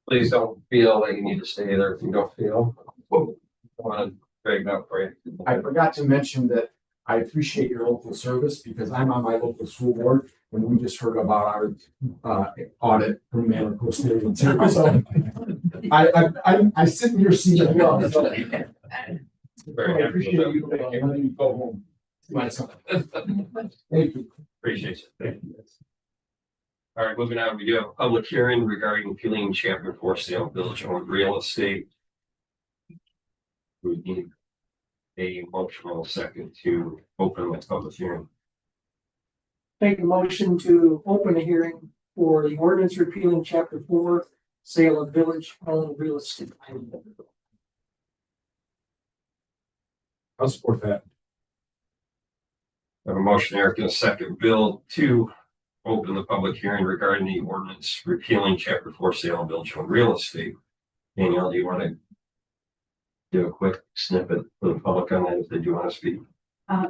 Please don't feel like you need to stay there if you don't feel. I want to break it up for you. I forgot to mention that I appreciate your local service because I'm on my local school board and we just heard about our audit from Manor Coast Area too. So I sit in your seat as well. So Very I happy appreciate with you letting me go home. Myself. Thank you. Appreciate it. Thank you. All right, moving on, we do have a public hearing regarding appealing chapter 4 sale of village owned real estate. We need a motional second to open the public hearing. Make a motion to open a hearing for the ordinance repealing chapter 4, sale of village owned real estate. I'll support that. I have a motion, Eric, and a second, Bill, to open the public hearing regarding the ordinance repealing chapter 4 sale of village owned real estate. Danielle, do you want to do a quick snippet for the public on that if they do want to speak?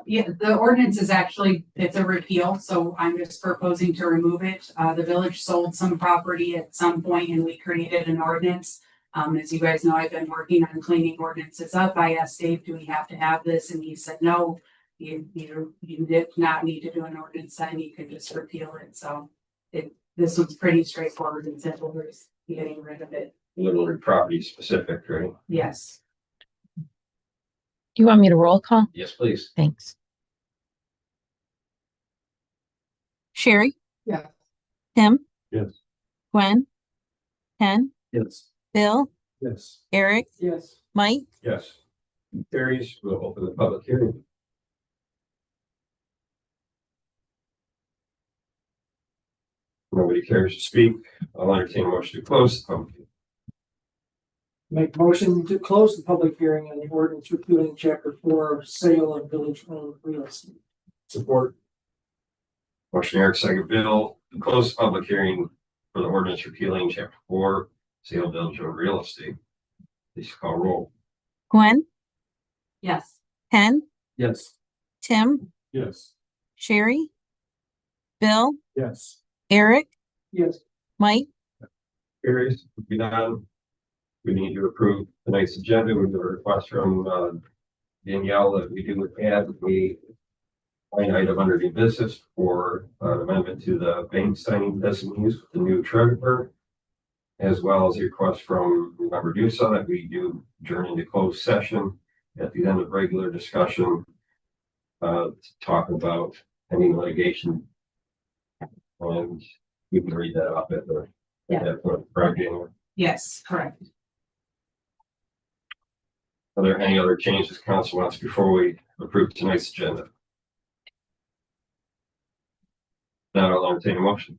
Yeah, the ordinance is actually, it's a repeal, so I'm just proposing to remove it. The village sold some property at some point and we created an ordinance. As you guys know, I've been working on cleaning ordinances up. I asked Dave, do we have to have this? And he said, no, you did not need to do an ordinance sign, you can just repeal it. So this one's pretty straightforward and simple, we're just getting rid of it. Literally property specific, right? Yes. Do you want me to roll call? Yes, please. Thanks. Sherry? Yeah. Tim? Yes. Gwen? Ken? Yes. Bill? Yes. Eric? Yes. Mike? Yes. Carries, we'll open the public hearing. Nobody cares to speak. I'll entertain a motion to close the public hearing. Make motion to close the public hearing on the ordinance repealing chapter 4, sale of village owned real estate. Support. Motion Eric, second Bill, to close the public hearing for the ordinance repealing chapter 4, sale of village owned real estate. Please call roll. Gwen, Yes. Ken, Yes. Tim, Yes. Sherry, Bill, Yes. Eric, Yes. Mike, Carries. Moving on. We need to approve tonight's agenda. We have a request from Danielle that we do add a line item under new business for an amendment to the bank signing designees with the new treasurer, as well as a request from member Dusa that we do adjourn into closed session at the end of regular discussion to talk about any litigation. And we can read that up at the correct, January. Yes, correct. Are there any other changes council wants before we approve tonight's agenda? Now I'll entertain a motion.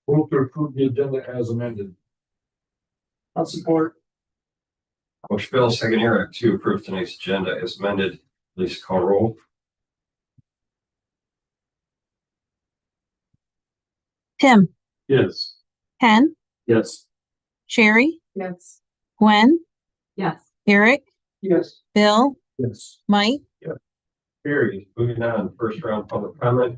Move to approve the agenda as amended. I'll support. Motion Bill, second Eric, to approve tonight's agenda as amended. Please call roll. Tim, Yes. Ken, Yes. Sherry, Yes. Gwen, Yes. Eric, Yes. Bill, Yes. Mike, Carries. Moving on, first round public comment.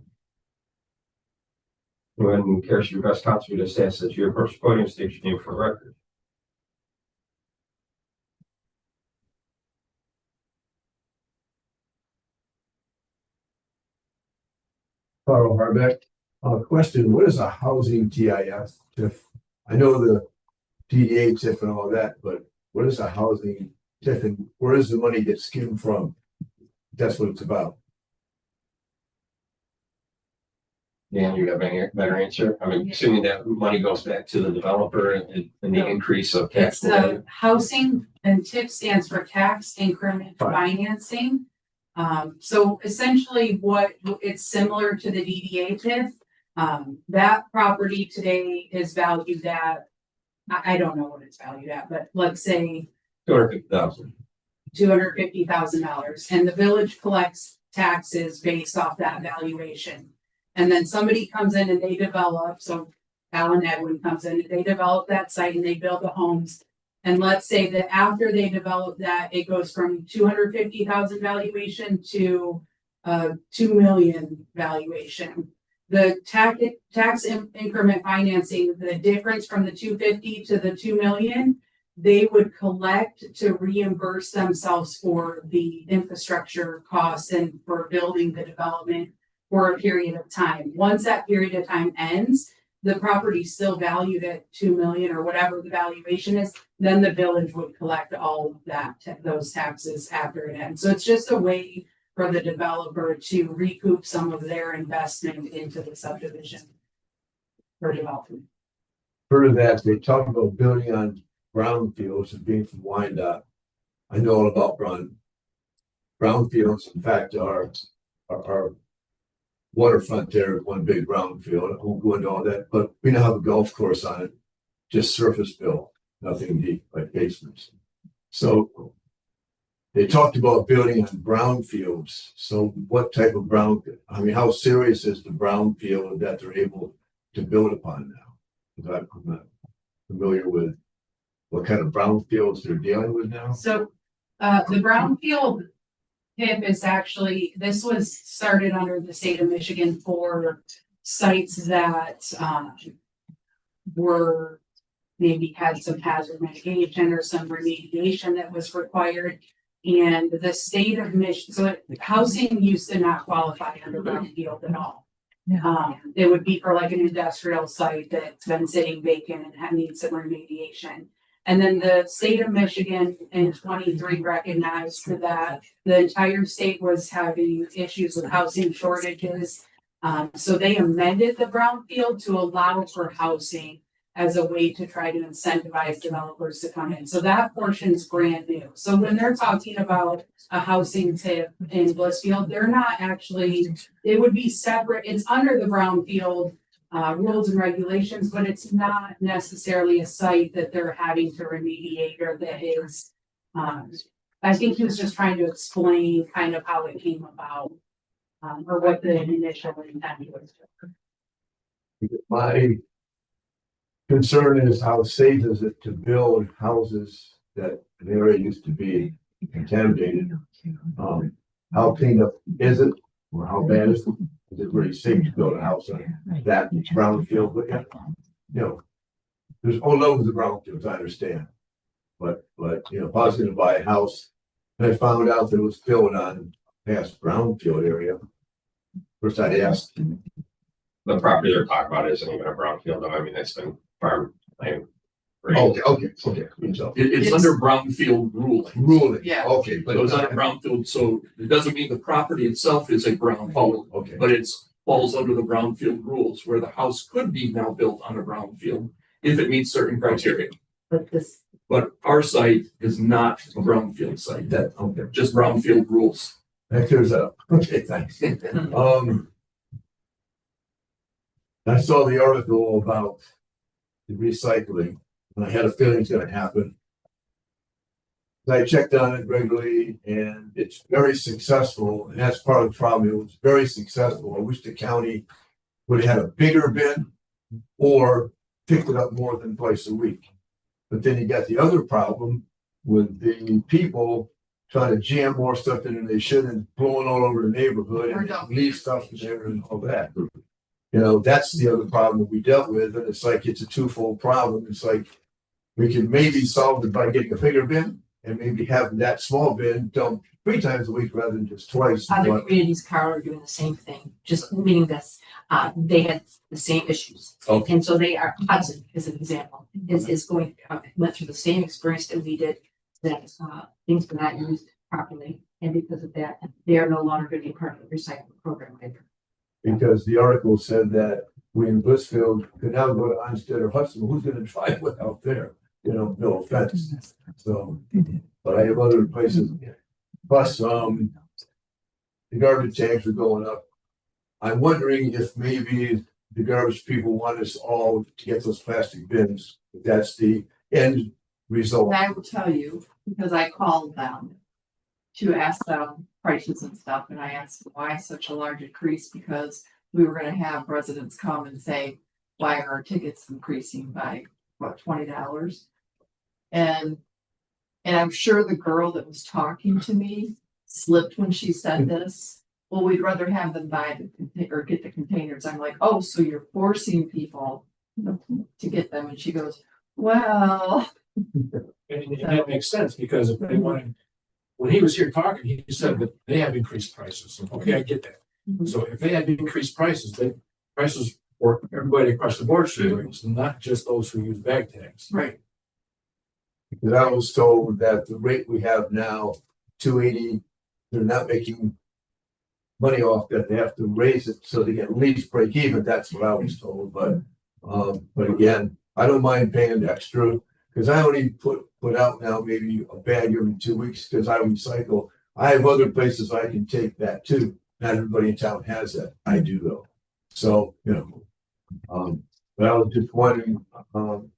When cares to address council, we just ask that you approach the podium, state your name for the record. Carl Harbeck. Question, what is a housing TIF? I know the DDA TIF and all that, but what is a housing TIF and where does the money get skimmed from? That's what it's about. Dan, you have any better answer? I'm assuming that money goes back to the developer and the increase of tax. It's the housing, and TIF stands for tax increment Fine. financing. So essentially it's similar to the DDA TIF. That property today is valued at, I don't know what it's valued at, but let's say $250,000. $250,000, and the village collects taxes based off that valuation. And then somebody comes in and they develop, so Alan Edwin comes in, they develop that site and they build the homes. And let's say that after they develop that, it goes from 250,000 valuation to 2 million valuation. The tax increment financing, the difference from the 250 to the 2 million, they would collect to reimburse themselves for the infrastructure costs and for building the development for a period of time. Once that period of time ends, the property is still valued at 2 million or whatever the valuation is, then the village would collect all of that, those taxes after it ends. So it's just a way for the developer to recoup some of their investment into the subdivision for development. Further to that, they talk about building on brownfields and being from Wyandotte. I know all about brownfields. In fact, our waterfront there is one big brownfield. I won't go into all that, but we now have a golf course on it, just surface built, nothing deep like basements. So they talked about building on brownfields. So what type of I mean, how serious is the brownfield that they're able to build upon now? Because I'm not familiar with what kind of brownfields they're dealing with now. So the brownfield TIF is actually, this was started under the state of Michigan for sites that were maybe had some hazard mitigation or some remediation that was required. And the state of Michigan, so housing used to not qualify under brownfield at all. It would be for like an industrial site that's been sitting vacant and needs some remediation. And then the state of Michigan in 23 recognized that the entire state was having issues with housing shortages. So they amended the brownfield to allow for housing as a way to try to incentivize developers to come in. So that portion is brand new. So when they're talking about a housing TIF in Blissfield, they're not actually, it would be separate. It's under the brownfield rules and regulations, but it's not necessarily a site that they're having to remediate or that is, I think he was just trying to explain kind of how it came about, or what the initial intent was. My concern is how safe is it to build houses that the area used to be contaminated? How cleaned up is it? Or how bad is it? Is it really safe to build a house on that brownfield? You know, there's all levels of brownfields, I understand. But, you know, if I was gonna buy a house and I found out that it was built on past brownfield area, first I'd ask, The property they're talking about isn't even a brownfield, though. I mean, it's been farm land. okay. So It's under brownfield ruling. ruling, Yeah. okay, but But it's it's not a not, brownfield, so it doesn't mean the property itself is a brownfield, okay. but it's falls under the brownfield rules where the house could be now built on a brownfield if it meets certain criteria. But this, But our site is not a brownfield site, That, okay. just brownfield rules. That clears it up. Okay, thanks. I saw the article about the recycling, and I had a feeling it's gonna happen. I checked on it regularly, and it's very successful, and that's part of the problem. It was very successful. I wish the county would have had a bigger bin or picked it up more than twice a week. But then you got the other problem with the people trying to jam more stuff in than they should and blowing all over the neighborhood Or and don't. leave stuff in there and all that. You know, that's the other problem that we dealt with, and it's like, it's a twofold problem. It's like, we can maybe solve it by getting a bigger bin and maybe having that small bin dumped 3 times a week rather than just twice. other But- communities, Carl, are doing the same thing, just meaning this, they had the same issues. Okay. And so they are, Hudson, as an example, is going, went through the same experience that we did, that, things were not used properly. And because of that, they are no longer going to be part of the recycling program either. Because the article said that we in Blissfield could now go to Onstead or Hudson, who's gonna drive it out there? You know, no offense. So, but I have other places. Plus, the garbage tanks are going up. I'm wondering if maybe the garbage people want us all to get those plastic bins. If that's the end result. And I will tell you, because I called them to ask them prices and stuff, and I asked them why such a large increase, because we were gonna have residents come and say, why are our tickets increasing by, what, $20? And I'm sure the girl that was talking to me slipped when she said this. Well, we'd rather have them buy or get the containers. I'm like, oh, so you're forcing people to get them? And she goes, well. And that makes sense, because if they wanted, when he was here talking, he said that they have increased prices. Okay, I get that. So if they had increased prices, then prices for everybody across the board should increase, not just those who use bag tags. Right. Because I was told that the rate we have now, 280, they're not making money off that. They have to raise it so they can at least break even. That's what I was told. But again, I don't mind paying extra because I only put out now maybe a bag every 2 weeks because I recycle. I have other places I can take that too. Not everybody in town has that. I do though. So, you know, but I was just wondering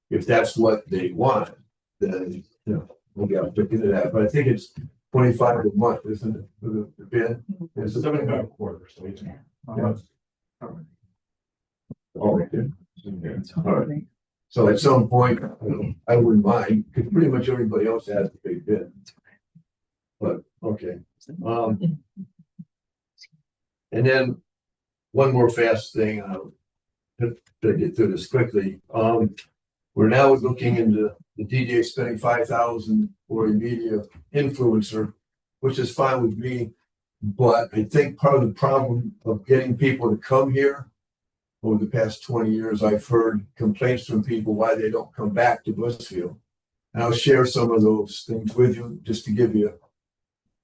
if that's what they want, then, you know, maybe I'll look into that. But I think it's 25 a month, isn't it, for the bin? It's 75 a quarter, so it's. All right. So at some point, I wouldn't mind, because pretty much everybody else has the big bin. But, okay. And then one more fast thing, to get through this quickly. We're now looking into the DDA spending 5,000 for a media influencer, which is fine with me. But I think part of the problem of getting people to come here over the past 20 years, I've heard complaints from people why they don't come back to Blissfield. And I'll share some of those things with you just to give you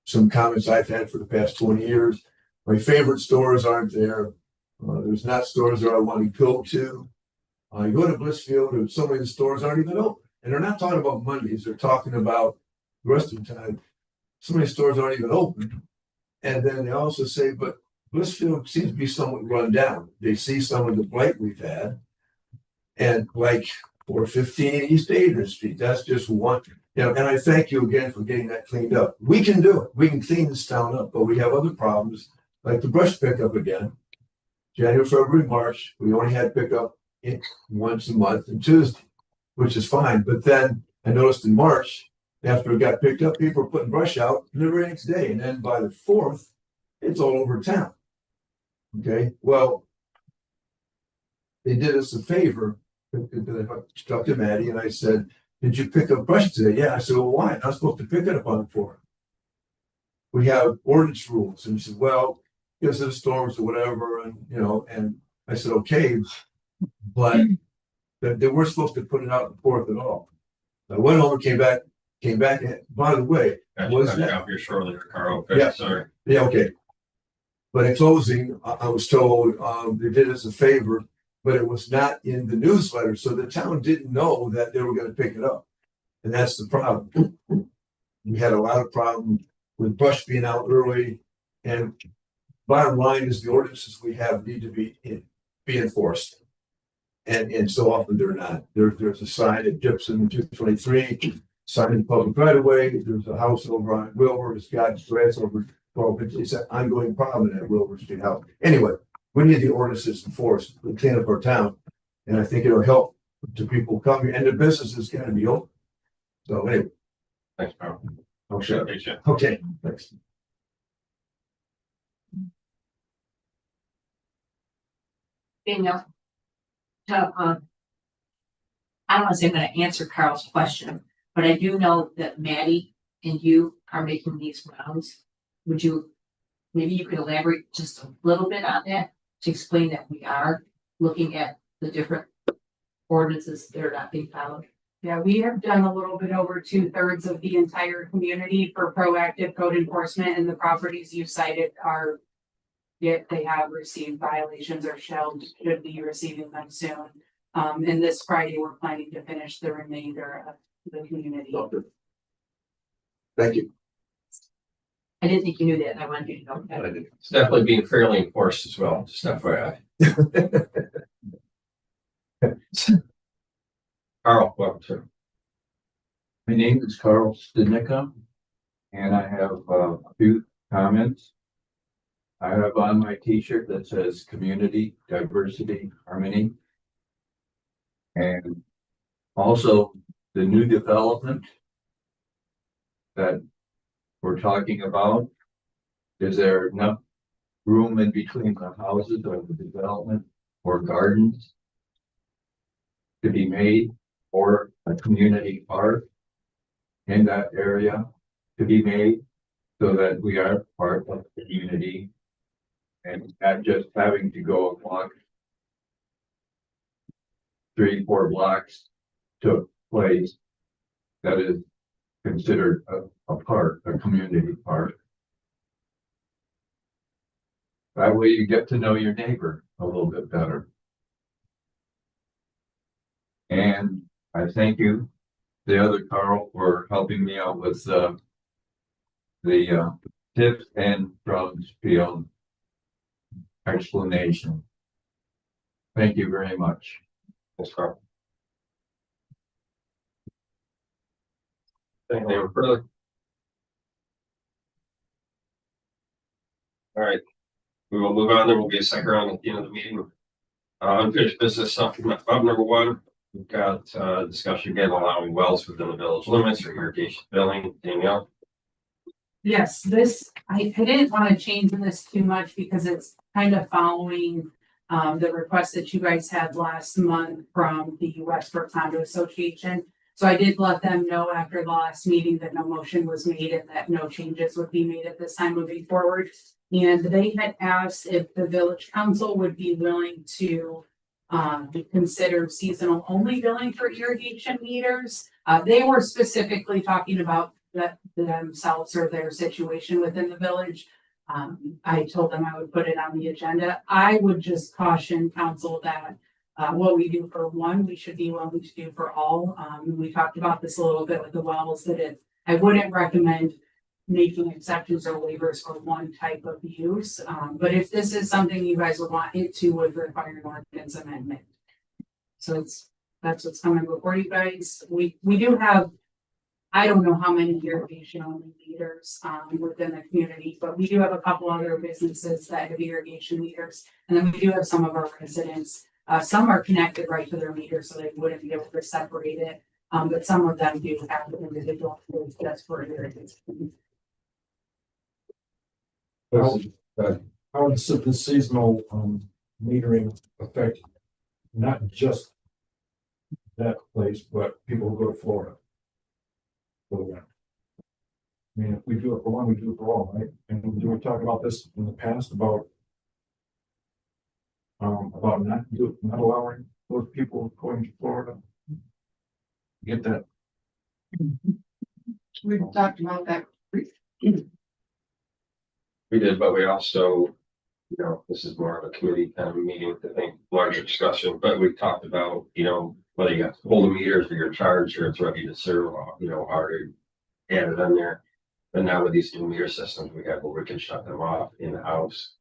some comments I've had for the past 20 years. My favorite stores aren't there. There's not stores that I want to go to. You go to Blissfield and so many of the stores aren't even open. And they're not talking about Mondays. They're talking about the rest of the time. So many stores aren't even open. And then they also say, but Blissfield seems to be somewhat run down. They see some of the blight we've had. And like 415 East Adrian Street, that's just one, and I thank you again for getting that cleaned up. We can do it. We can clean this town up, but we have other problems, like the brush pickup again. January, February, March, we only had pickup once a month and Tuesday, which is fine. But then I noticed in March, after it got picked up, people were putting brush out the very next day. And then by the 4th, it's all over town. Okay, well, they did us a favor. I talked to Maddie and I said, did you pick up brush today? Yeah. I said, well, why? I'm not supposed to pick it up on the 4th. We have ordinance rules. And she said, well, because of the storms or whatever. And, and I said, okay, but they weren't supposed to put it out the 4th at all. I went home and came back. And, by the way, was that up here shortly, Carl? Okay, yeah, sorry. Yeah, okay. But in closing, I was told they did us a favor, but it was not in the newsletter, so the town didn't know that they were going to pick it up, and that's the problem. We had a lot of problems with brush being out early, and bottom line is the ordinances we have need to be enforced. And so often they're not. There's a sign at Gibson 223, sign in public right away. There's a house over on Wilbur. It's got threads over 12 inches. It's an ongoing problem at Wilbur Street House. Anyway, we need the ordinances enforced to clean up our town. And I think it'll help to people come here and the business is going to be open. So anyway. Thanks, Carl. Okay. Okay. Thanks. Danielle. So, I don't want to say I'm going to answer Carl's question, but I do know that Maddie and you are making these rounds. Maybe you could elaborate just a little bit on that to explain that we are looking at the different ordinances that are not being followed? Yeah, we have done a little bit over 2/3 of the entire community for proactive code enforcement, and the properties you cited are, yet they have received violations or should be receiving them soon. And this Friday, we're planning to finish the remainder of the community. Thank you. I didn't think you knew that, and I wanted you to know that. It's definitely being fairly enforced as well, just FYI. Carl, welcome, sir. My name is Carl Stidnicka, and I have a few comments. I have on my t-shirt that says community, diversity, harmony. And also the new development that we're talking about. Is there enough room in between the houses or the development or gardens to be made, or a community park in that area to be made, so that we are part of the community and not just having to go a block, 3-4 blocks to a place that is considered a park, a community park. That way you get to know your neighbor a little bit better. And I thank you, the other Carl, for helping me out with the tips and Blissfield explanation. Thank you very much. Thanks, Carl. Anything further? All right, we will move on. Then we'll get a second round at the end of the meeting. Unfinished business supplement above number 1. We've got discussion again allowing wells within the village limits or irrigation billing. Danielle. Yes, I didn't want to change this too much because it's kind of following the request that you guys had last month from the Westbrook Condo Association. So I did let them know after the last meeting that no motion was made and that no changes would be made at this time moving forward. And they had asked if the village council would be willing to consider seasonal only billing for irrigation meters. They were specifically talking about themselves or their situation within the village. I told them I would put it on the agenda. I would just caution council that what we do for one, we should be willing to do for all. We talked about this a little bit with the wells, that if I wouldn't recommend making exceptions or waivers for one type of use. But if this is something you guys would want, it too would require an ordinance amendment. So that's what's coming before you guys. We do have, I don't know how many irrigation only meters within the community, but we do have a couple other businesses that have irrigation meters. And then we do have some of our residents, some are connected right to their meter, so they wouldn't be able to separate it. But some of them do have individual meters just for irrigation. How does the seasonal metering affect not just that place, but people who go to Florida? For the winter? I mean, if we do it for one, we do it for all, right? And we were talking about this in the past about not allowing those people going to Florida. Get that? We've talked about that. We did, but we also, you know, this is more of a committee kind of meeting, I think, larger discussion, but we talked about, you know, whether you got to hold the meters or you're charged or it's ready to serve, you know, already added in there. But now with these new meter systems we have, where we can shut them off in the house.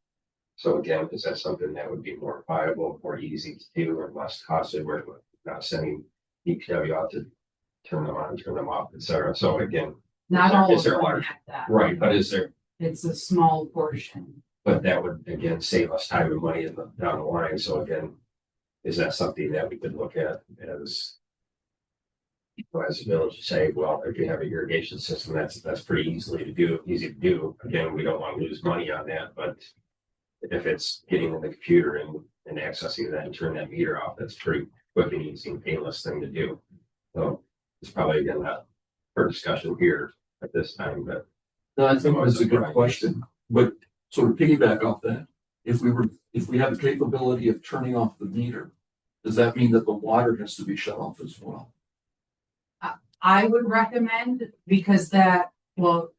So again, is that something that would be more viable, more easy to do and less costly? We're not sending DPW out to turn them on, turn them off, et cetera. So again, Not all is of there them large, have that. right, but is there, It's a small portion. but that would again save us time and money down the line. So again, is that something that we could look at as a village to say, well, if you have an irrigation system, that's pretty easy to do. Again, we don't want to lose money on that, but if it's getting in the computer and accessing that and turn that meter off, that's pretty quick and easy and painless thing to do. So it's probably again not for discussion here at this time, but No, I think that's a good question, but sort of piggyback off that, if we have the capability of turning off the meter, does that mean that the water has to be shut off as well? I would recommend, because well,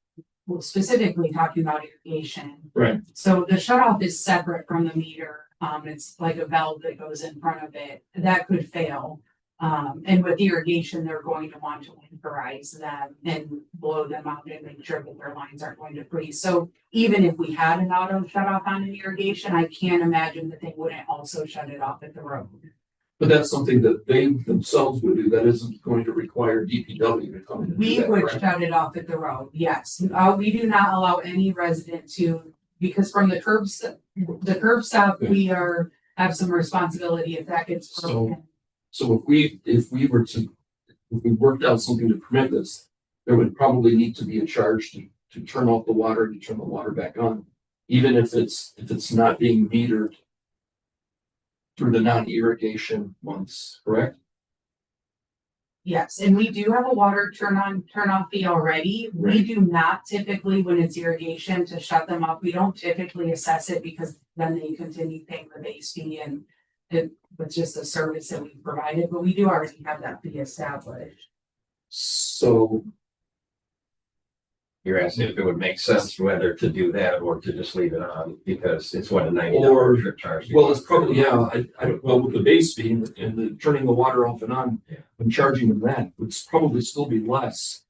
specifically talking about irrigation. Right. So the shut off is separate from the meter. It's like a valve that goes in front of it. That could fail. And with irrigation, they're going to want to winterize them and blow them out and make sure that their lines aren't going to freeze. So even if we had an auto shut off on an irrigation, I can't imagine that they wouldn't also shut it off at the road. But that's something that they themselves would do. That isn't going to require DPW to come in and do We that, would correct? shut it off at the road, yes. We do not allow any resident to, because from the curb stop, we have some responsibility if that gets broken. So if we worked out something to permit this, there would probably need to be a charge to turn off the water, to turn the water back on, even if it's not being metered through the non-irrigation months, correct? Yes, and we do have a water turn off fee already. We do not typically, when it's irrigation, to shut them off. We don't typically assess it because then they continue paying the base fee and it's just a service that we provided, but we do already have that fee established. So you're asking if it would make sense whether to do that or to just leave it on because it's what a $90 trip charge. Well, it's probably, yeah, I don't, well, with the base fee and the turning the water off and on and charging them that would probably still be less.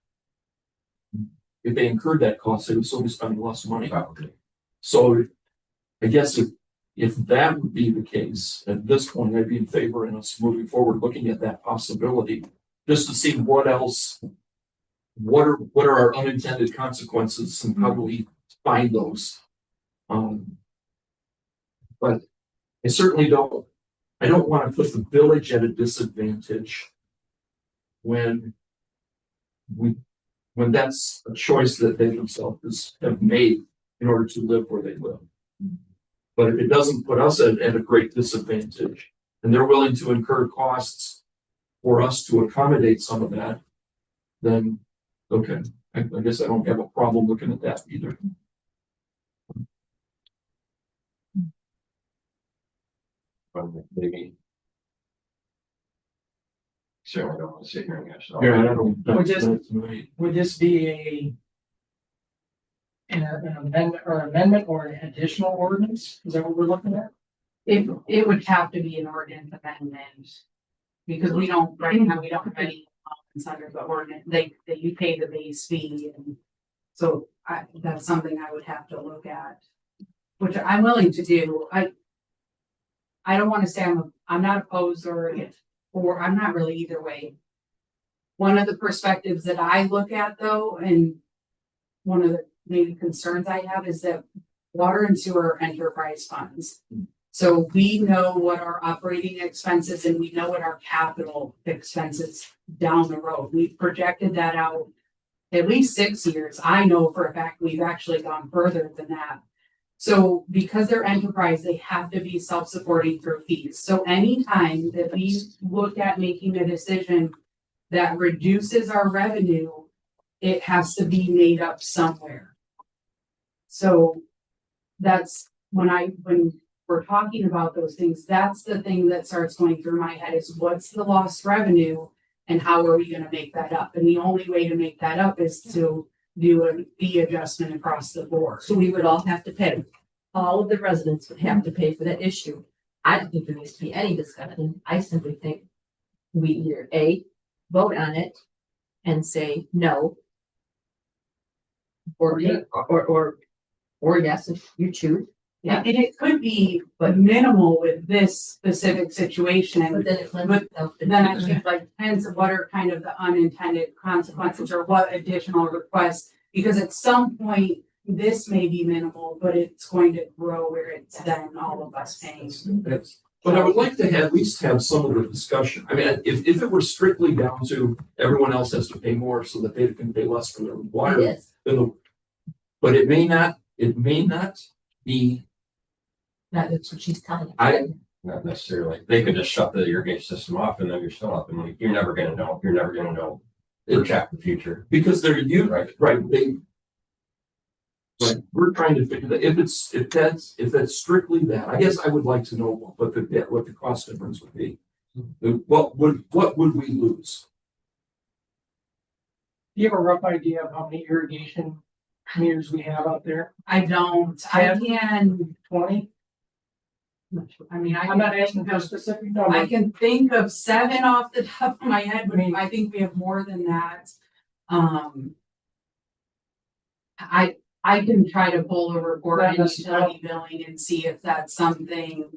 If they incurred that cost, they would still be spending less money. Probably. So I guess if that would be the case, at this point, I'd be in favor in us moving forward, looking at that possibility, just to see what else, what are our unintended consequences and how do we find those? But I certainly don't want to put the village at a disadvantage when that's a choice that they themselves have made in order to live where they live. But if it doesn't put us at a great disadvantage and they're willing to incur costs for us to accommodate some of that, then okay, I guess I don't have a problem looking at that either. Maybe. Certainly don't want to sit here and hash it all. Yeah, I don't. Would this be an amendment or an additional ordinance? Is that what we're looking at? It would have to be an ordinance amendment. Because we don't, right now, we don't have any allowance under the ordinance, you pay the base fee and So that's something I would have to look at, which I'm willing to do. I don't want to say I'm not opposed or I'm not really either way. One of the perspectives that I look at though, and one of the maybe concerns I have is that water and sewer are enterprise funds. So we know what our operating expenses and we know what our capital expenses down the road. We've projected that out at least 6 years. I know for a fact we've actually gone further than that. So because they're enterprise, they have to be self-supporting through fees. So anytime that we look at making a decision that reduces our revenue, it has to be made up somewhere. So that's when we're talking about those things, that's the thing that starts going through my head is what's the lost revenue and how are we going to make that up? And the only way to make that up is to do a fee adjustment across the board. So we would all have to pay. All of the residents would have to pay for that issue. I don't think there needs to be any discussion. I simply think we either vote on it and say no. Or yes, if you choose. Yeah, and it could be minimal with this specific situation. But then it Then I think like depends on what are kind of the unintended consequences or what additional requests, because at some point this may be minimal, but it's going to grow where it's then all of us paying. But I would like to at least have some of the discussion. I mean, if it were strictly down to everyone else has to pay more so that they can pay less for their water, but it may not be. That's what she's telling you. Not necessarily. They could just shut the irrigation system off and then you're still up and like, you're never gonna know. You're never gonna know. Project the future. Because they're you right. We're trying to figure that if that's strictly that, I guess I would like to know what the cost difference would be. What would we lose? Do you have a rough idea of how many irrigation meters we have out there? I don't. I can 20. I mean, I'm not asking for a specific number. I can think of 7 off the top of my head, but I think we have more than that. I can try to pull a report on utility billing and see if that's something.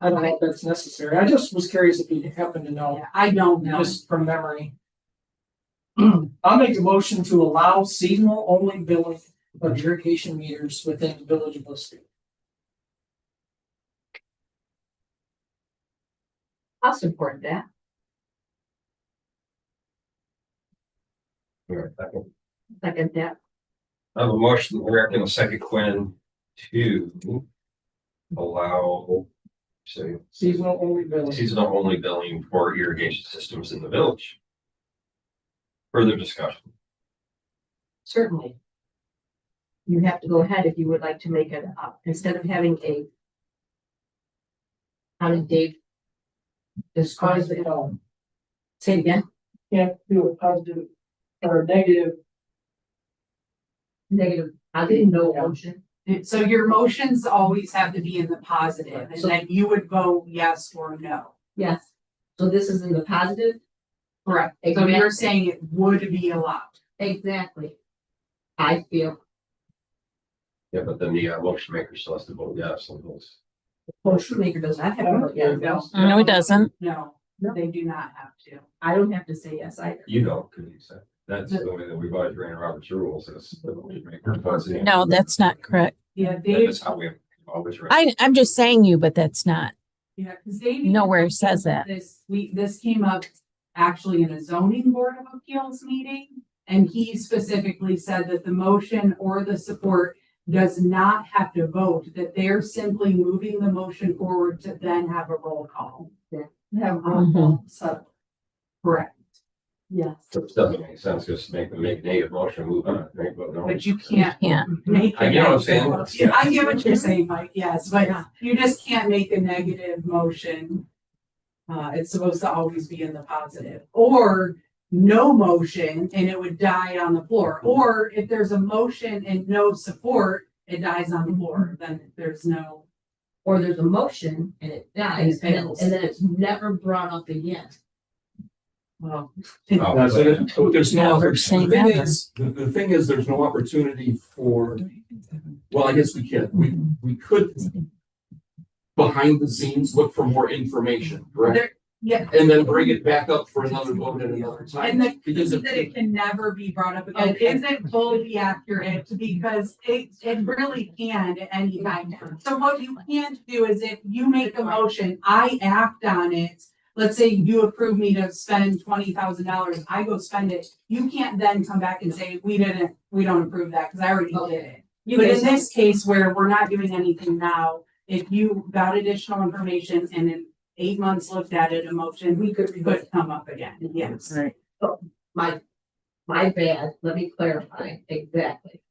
I don't know if that's necessary. I just was curious if you happen to know. Yeah, I don't know. Just from memory. I'll make a motion to allow seasonal only billing of irrigation meters within the village of Blissfield. I'll support that. Second that. I have a motion, Eric, and a second, Quinn, to allow seasonal only billing for irrigation systems in the village. Further discussion. Certainly. You have to go ahead if you would like to make it up instead of having a. How did Dave describe it? Say it again. Can't do a positive or negative. I didn't know motion. So your motions always have to be in the positive, and then you would vote yes or no. Yes. So this is in the positive? Correct. So you're saying it would be allowed. Exactly. I feel. Yeah, but then the motion maker still has to vote yes on those. Motion maker does not have to vote yes. No, it doesn't. No, they do not have to. I don't have to say yes either. You don't, because you said that's the way that we've always ran Robert's rules. Is the motion maker. No, that's not correct. Yeah, that's how we've always ran. I'm just saying you, but that's not. Yeah, because they nowhere says that. This came up actually in a zoning board of appeals meeting, and he specifically said that the motion or the support does not have to vote, that they're simply moving the motion forward to then have a roll call. Have a roll call. So correct. Yes. So it doesn't make sense just to make negative motion, move on, right? But you can't make. I get what I'm saying. Yeah, I get what you're saying, Mike. Yes, but you just can't make a negative motion. It's supposed to always be in the positive, or no motion and it would die on the floor. Or if there's a motion and no support, it dies on the floor. Then there's no. Or there's a motion and it dies, and then it's never brought up again. Well, Yeah, so there's no, Never the say thing never. is, the thing is, there's no opportunity for, well, I guess we can, we could behind the scenes, look for more information, correct? Yeah. And then bring it back up for another vote at another time. And the Because key if that it can never be brought up again isn't fully accurate because it really can at any time. So what you can't do is if you make a motion, I act on it. Let's say you approve me to spend $20,000, I go spend it. You can't then come back and say, we don't approve that because I already did it. But in this case where we're not doing anything now, if you got additional information and in 8 months looked at it, a motion, we could come up again, yes. Right. My bad, let me clarify exactly.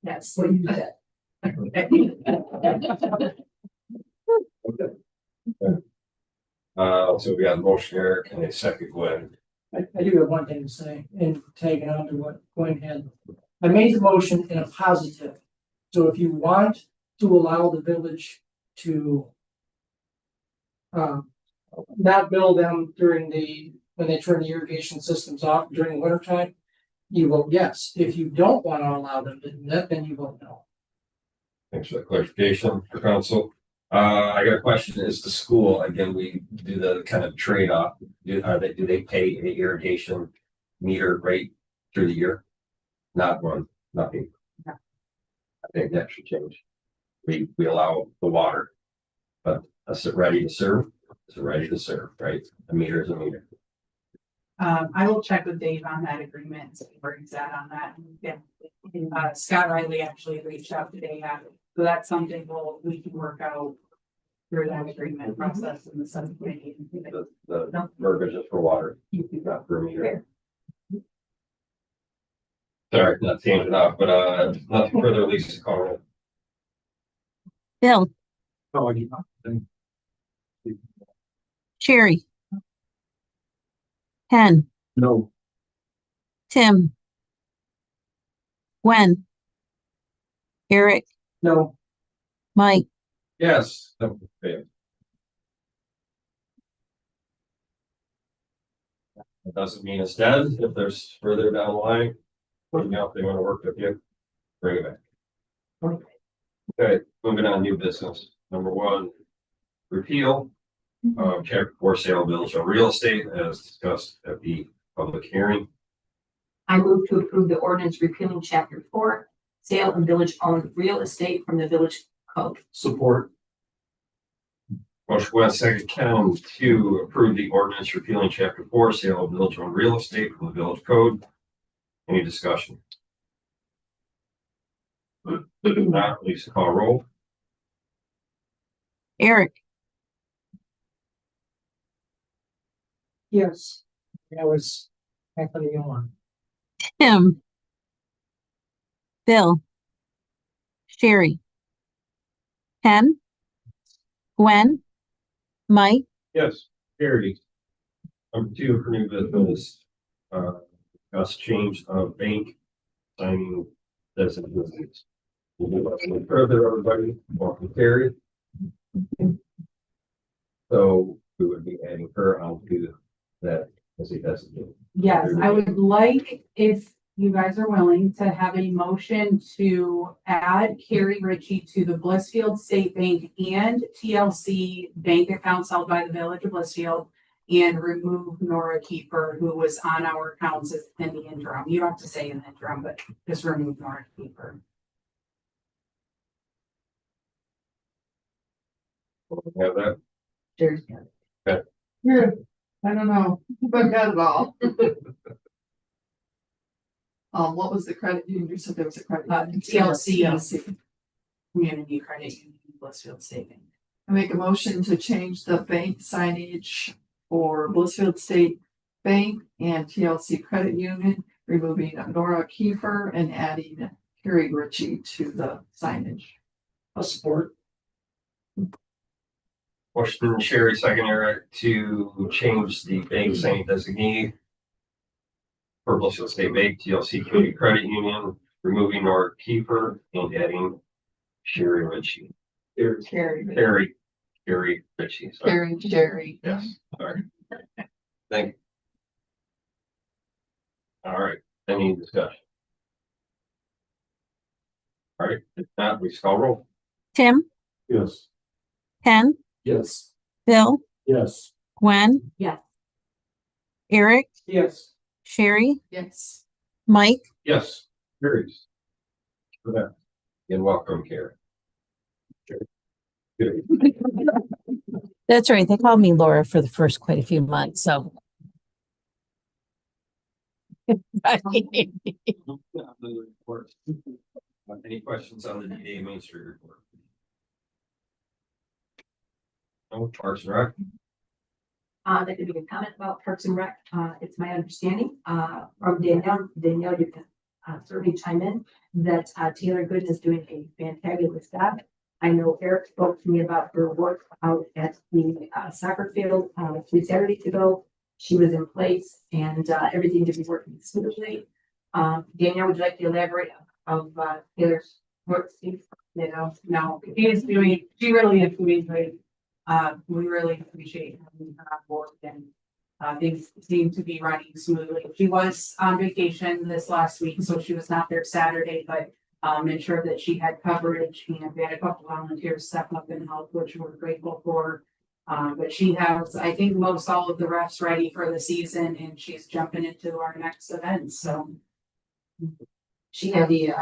That's what you said. So we got a motion, Eric, and a second, Gwen. I do have one thing to say and tagging on to what Gwen had. I made the motion in a positive. So if you want to allow the village to not build them when they turn the irrigation systems off during the winter time, you vote yes. If you don't want to allow them to do that, then you vote no. Thanks for the clarification for council. I got a question. Is the school, again, we do the kind of trade-off. Do they pay an irrigation meter rate through the year? Not one, nothing. I think that should change. We allow the water, but is it ready to serve? Is it ready to serve, right? A meter is a meter. I will check with Dave on that agreement and see where he's at on that. Yeah. Scott Riley actually reached out today, so that's something we can work out through that agreement process in the subcommittee. The verbiage is for water, not for a meter. Sorry, not changing it off, but nothing further, Lisa, call roll. Bill, Oh, you know. Sherry, Ken, No. Tim, Gwen, Eric, No, Mike, Yes. Okay. It doesn't mean it's dead. If there's further down the line, put them out, they want to work with you, bring it back. Okay, moving on, new business. Number one, repeal of chapter 4 sale of village on real estate as discussed at the public hearing. I move to approve the ordinance repealing chapter 4, sale of village owned real estate from the village code. Support. Motion West, second Ken to approve the ordinance repealing chapter 4 sale of village owned real estate from the village code. Any discussion? Not, Lisa, call roll. Eric, yes. That was Anthony on. Tim, Bill, Sherry, Ken, Gwen, Mike, Yes. Carried. Number 2 for new business, discuss change of bank signing designations. We'll move on a little further, everybody, welcome carried. So we would be adding her onto that as a designate. Yes, I would like, if you guys are willing, to have a motion to add Carrie Ritchie to the Blissfield State Bank and TLC bank accounts held by the Village of Blissfield and remove Nora Keeper, who was on our accounts in the interim. You don't have to say in the interim, but just remove Nora Keeper. Have that? There's. Okay. Yeah, I don't know, but got it all. What was the credit union? You said there was a credit. TLC. Community Credit Union, Blissfield State Bank. I make a motion to change the bank signage for Blissfield State Bank and TLC Credit Union, removing Nora Kiefer and adding Carrie Ritchie to the signage. I'll support. Motion Sherry, second Eric, to change the bank signing designee for Blissfield State Bank, TLC Community Credit Union, removing Nora Kiefer and adding Sherry Ritchie. Carrie. Carrie Ritchie. Sorry. Carrie, Jerry. Yes, sorry. Thank All right, any discussion? All right, if not, we call roll. Tim, Yes. Ken, Yes. Bill, Yes. Gwen, Yes. Eric, Yes. Sherry, Yes. Mike, Yes. Carries. For that. And welcome, Karen. Good. that's right. They called me Laura for the first quite a few months, so. Any questions on the DDA Main Street report? No, Parks and Rec? That could be a comment about Parks and Rec. It's my understanding, from Danielle, you can certainly chime in, that Taylor Gooden is doing a fantabulous job. I know Eric spoke to me about her work out at the soccer field 3 Saturdays ago. She was in place and everything did be working smoothly. Danielle, would you like to elaborate of Taylor's work, Steve? No, she really is doing great. We really appreciate having her on board and things seem to be running smoothly. She was on vacation this last week, so she was not there Saturday, but ensured that she had coverage and we had a couple volunteers step up and help, which we're grateful for. But she has, I think, most all of the refs ready for the season and she's jumping into our next event, so. She had the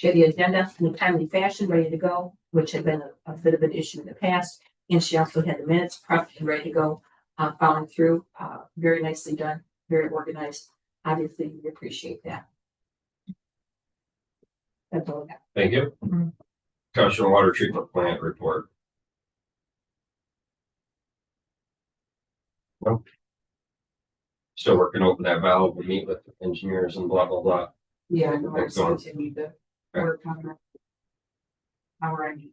agenda in a timely fashion ready to go, which had been a bit of an issue in the past. And she also had the minutes prepped and ready to go, following through, very nicely done, very organized. Obviously, we appreciate that. That's all I got. Thank you. Mhm. Discussion on water treatment plant report. Nope. Still working over that valve. We meet with engineers and blah, blah, blah. Yeah, no, I Thanks, Dawn. continue to work on that. Alrighty.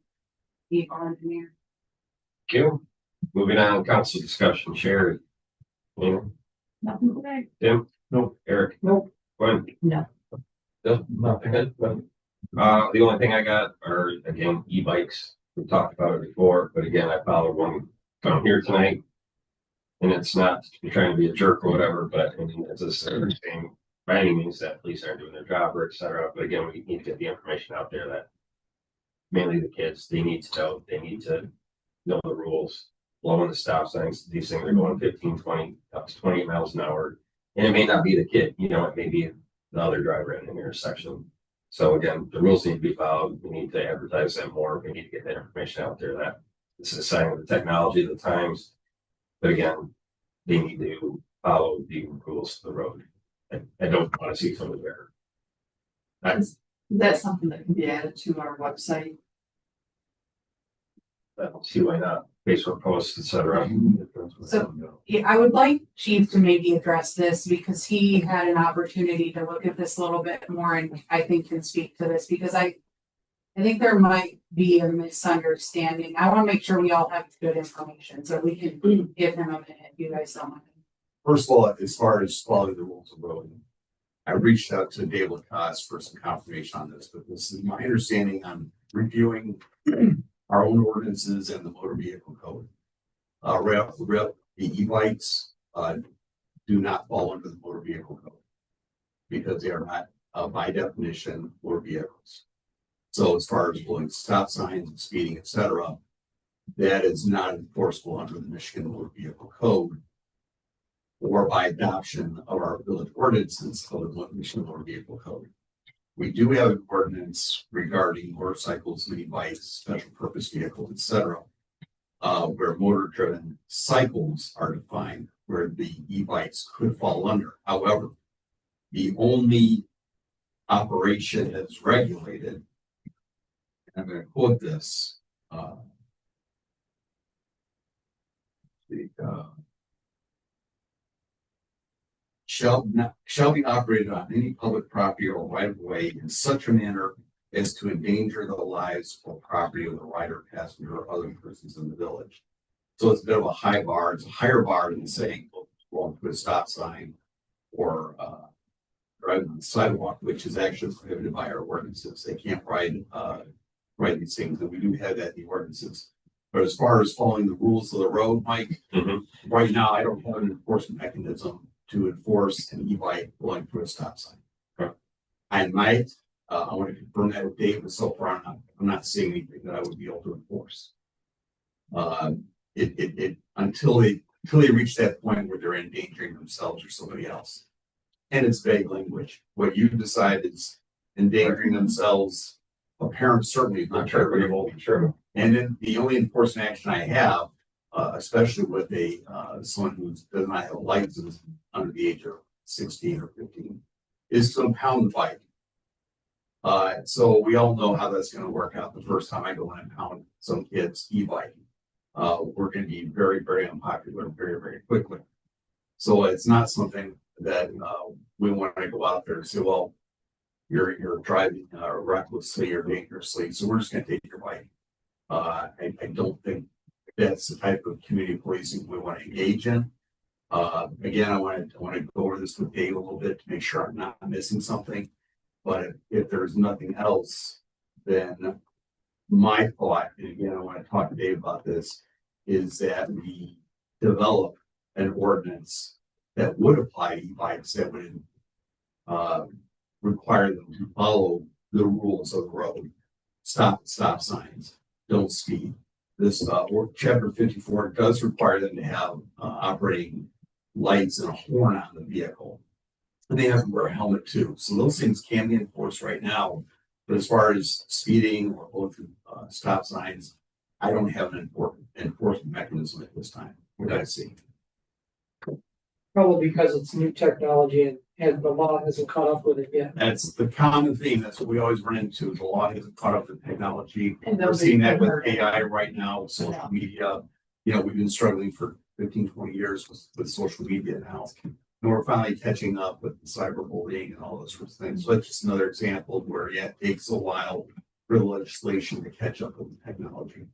Keep on engineer. Thank you. Moving on, council discussion, Sherry. Anyone? Nothing today. Tim? Nope. Eric? Nope. Gwen? No. Bill? Nothing. The only thing I got are, again, e-bikes. We talked about it before, but again, I followed one come here tonight. And it's not trying to be a jerk or whatever, but I mean, it's a certain thing by any means that police aren't doing their job or et cetera. But again, we need to get the information out there that mainly the kids, they need to know the rules, blowing the stop signs. These things are going 15, 20, up to 20 miles an hour. And it may not be the kid, it may be the other driver in an intersection. So again, the rules need to be followed. We need to advertise that more. We need to get that information out there that this is a sign of the technology of the times. But again, they need to follow the rules of the road. I don't want to see somebody there. That's something that can be added to our website. I don't see why not. Facebook posts, etc. So, yeah, I would like Chief to maybe address this because he had an opportunity to look at this a little bit more and I think can speak to this because I think there might be a misunderstanding. I want to make sure we all have good information, so we can give him a minute, you guys don't mind. First of all, as far as following the rules of road, I reached out to Dave Lacoste for some confirmation on this, but this is my understanding on reviewing our own ordinances and the motor vehicle code. Right off the rip, the e-bikes do not fall under the motor vehicle code because they are not, by definition, motor vehicles. So as far as blowing stop signs and speeding, etc., that is not enforceable under the Michigan Motor Vehicle Code or by adoption of our village ordinances of the Michigan Motor Vehicle Code. We do have an ordinance regarding motorcycles, mini bikes, special purpose vehicles, etc., where motor-driven cycles are defined, where the e-bikes could fall under. However, the only operation that's regulated, I'm going to quote this. Shall be operated on any public property or right of way in such a manner as to endanger the lives or property of the rider, passenger, or other persons in the village. So it's a bit of a high bar. It's a higher bar than saying going to a stop sign or driving on the sidewalk, which is actually prohibited by our ordinances. They can't ride these things, and we do have that in the ordinances. But as far as following the rules of the road, Mike, right now I don't have an enforcement mechanism to enforce an e-bike going through a stop sign. Okay. I might, I want to confirm that with Dave, but so far I'm not seeing anything that I would be able to enforce. Until they reach that point where they're endangering themselves or somebody else. And it's vague language. What you decide is endangering themselves, a parent certainly is not charitable. Sure. And then the only enforcement action I have, especially with someone who does not have a license under the age of 16 or 15, is to impound the bike. So we all know how that's going to work out the first time I go and impound some kid's e-bike. We're going to be very, very unpopular very, very quickly. So it's not something that we want to go out there and say, well, you're driving recklessly or dangerously, so we're just going to take your bike. I don't think that's the type of community policing we want to engage in. Again, I want to go over this with Dave a little bit to make sure I'm not missing something. But if there's nothing else, then my thought, and again, I want to talk to Dave about this, is that we develop an ordinance that would apply to e-bikes that would require them to follow the rules of the road. Stop signs, don't speed. This chapter 54 does require them to have operating lights and a horn on the vehicle. And they have to wear a helmet too. So those things can be enforced right now. But as far as speeding or going through stop signs, I don't have an enforcement mechanism at this time. What I see. Probably because it's new technology and the law hasn't caught up with it yet. That's the common theme. That's what we always run into. The law hasn't caught up with technology. And We're those seeing that with are- AI right now, with social media. You know, we've been struggling for 15, 20 years with social media now. And we're finally catching up with cyberbullying and all those sorts of things. So that's just another example where it takes a while for the legislation to catch up with the technology.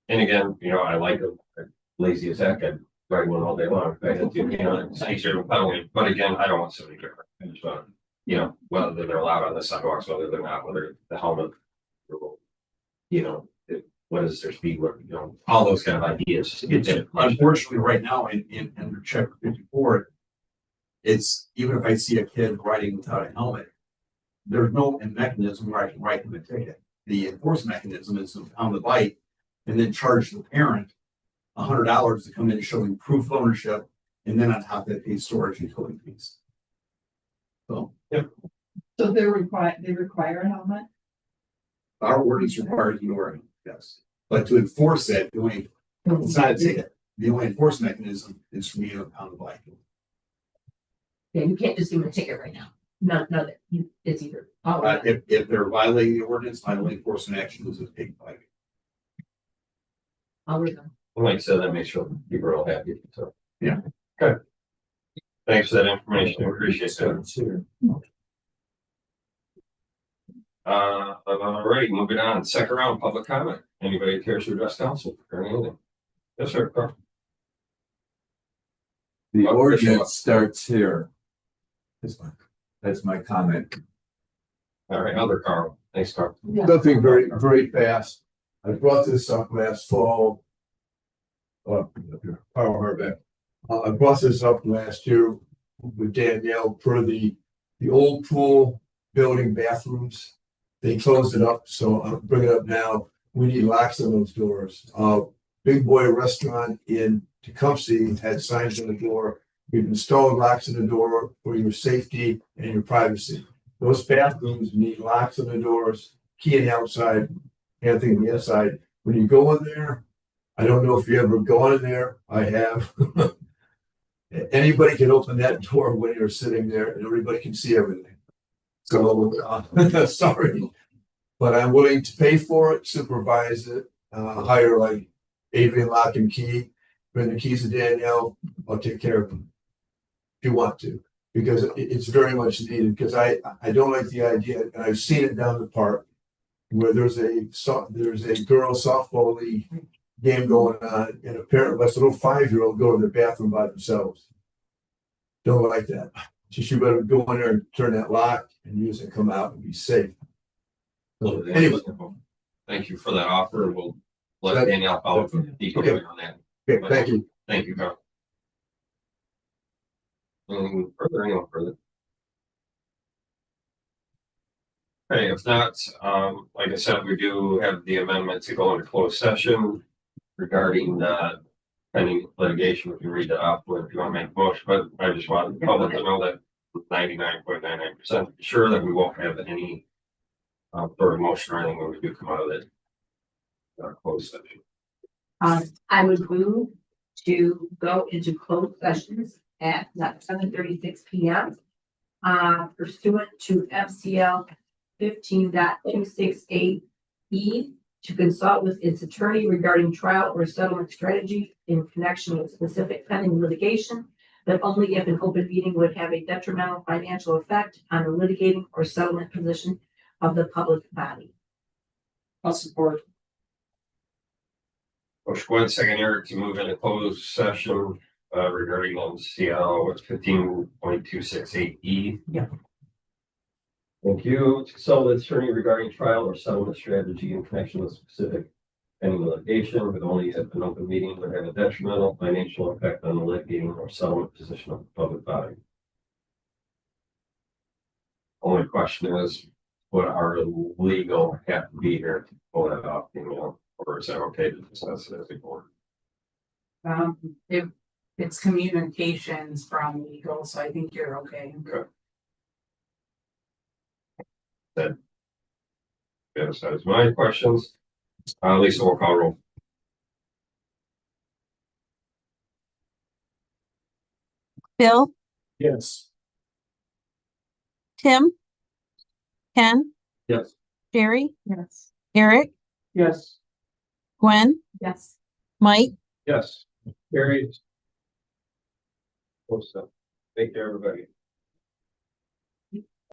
And again, you know, I like it, lazy as heck, I'd ride one all day long. I had to, you know, it's easier to pedal. But again, I don't want somebody to get hurt. I just want, you know, whether they're allowed on the sidewalks, whether they're not, whether the helmet, you know, what is their speed, what, you know, all those kind of ideas. Unfortunately, right now in under chapter 54, it's even if I see a kid riding without a helmet, there's no mechanism where I can write them a ticket. The enforcement mechanism is on the bike and then charge the parent $100 to come in and show them proof of ownership, and then on top of that, pay storage and towing fees. So, yep. So they require a helmet? Our ordinance requires you to wear it, yes. But to enforce that, it's not a ticket. The only enforcement mechanism is for me to impound the bike. Yeah, you can't just give them a ticket right now. No, it's either. If they're violating the ordinance, my only enforcement action is to take the bike. I'll read them. Like I said, that makes sure people are all happy, so. Yeah. Okay. Thanks for that information, I appreciate that. All right, moving on, second round, public comment. Anybody cares to address council or anything? Yes, sir, Carl. The Oh, ordinance starts here. That's my comment. All right, other Carl, thanks, Carl. Nothing very, very fast. I brought this up last fall. Power back. I brought this up last year with Danielle for the old pool building bathrooms. They closed it up, so I'll bring it up now. We need locks on those doors. Big Boy Restaurant in Tecumseh had signs on the door. We've installed locks on the door for your safety and your privacy. Those bathrooms need locks on the doors, key on the outside, anything on the inside. When you go in there, I don't know if you ever gone in there. I have. Anybody can open that door when you're sitting there and everybody can see everything. So, sorry, but I'm willing to pay for it, supervise it, hire like Adrian Lock and Key, bring the keys to Danielle, I'll take care of them. If you want to, because it's very much needed, because I don't like the idea, and I've seen it down the park where there's a girl softball league game going on, and a parent lets a little 5-year-old go to the bathroom by themselves. Don't like that. Just you better go in there and turn that lock and use it, come out and be safe. So, anyway, Thank you for that offer. We'll let Danielle follow up with DPW on that. okay, thank you. Thank you, Carl. Anyone further? Okay, if not, like I said, we do have the amendment to go into closed session regarding, pending litigation. We can read that off if you want to make a motion, but I just want the public to know that 99.99% sure that we won't have any sort of motion or anything when we do come out of it. Closed session. I would move to go into closed sessions at 7:36 PM. Pursuant to MCL 15.268E to consult with its attorney regarding trial or settlement strategy in connection with specific pending litigation, but only if an open meeting would have a detrimental financial effect on the litigating or settlement position of the public body. I'll support. Motion Gwen, second here to move into closed session regarding MCL 15.268E. Yeah. Thank you. To consult with attorney regarding trial or settlement strategy in connection with specific pending litigation, but only if an open meeting would have a detrimental financial effect on the litigating or settlement position of the public body. Only question is, would our legal have to be here to pull that off, or is that okay to discuss it as a board? If it's communications from legal, so I think you're okay. That satisfies my questions. Lisa will call roll. Bill, Yes. Tim, Ken, Yes. Jerry, Yes. Eric, Yes. Gwen, Yes. Mike, Yes. Carried. Close up. Thank you, everybody.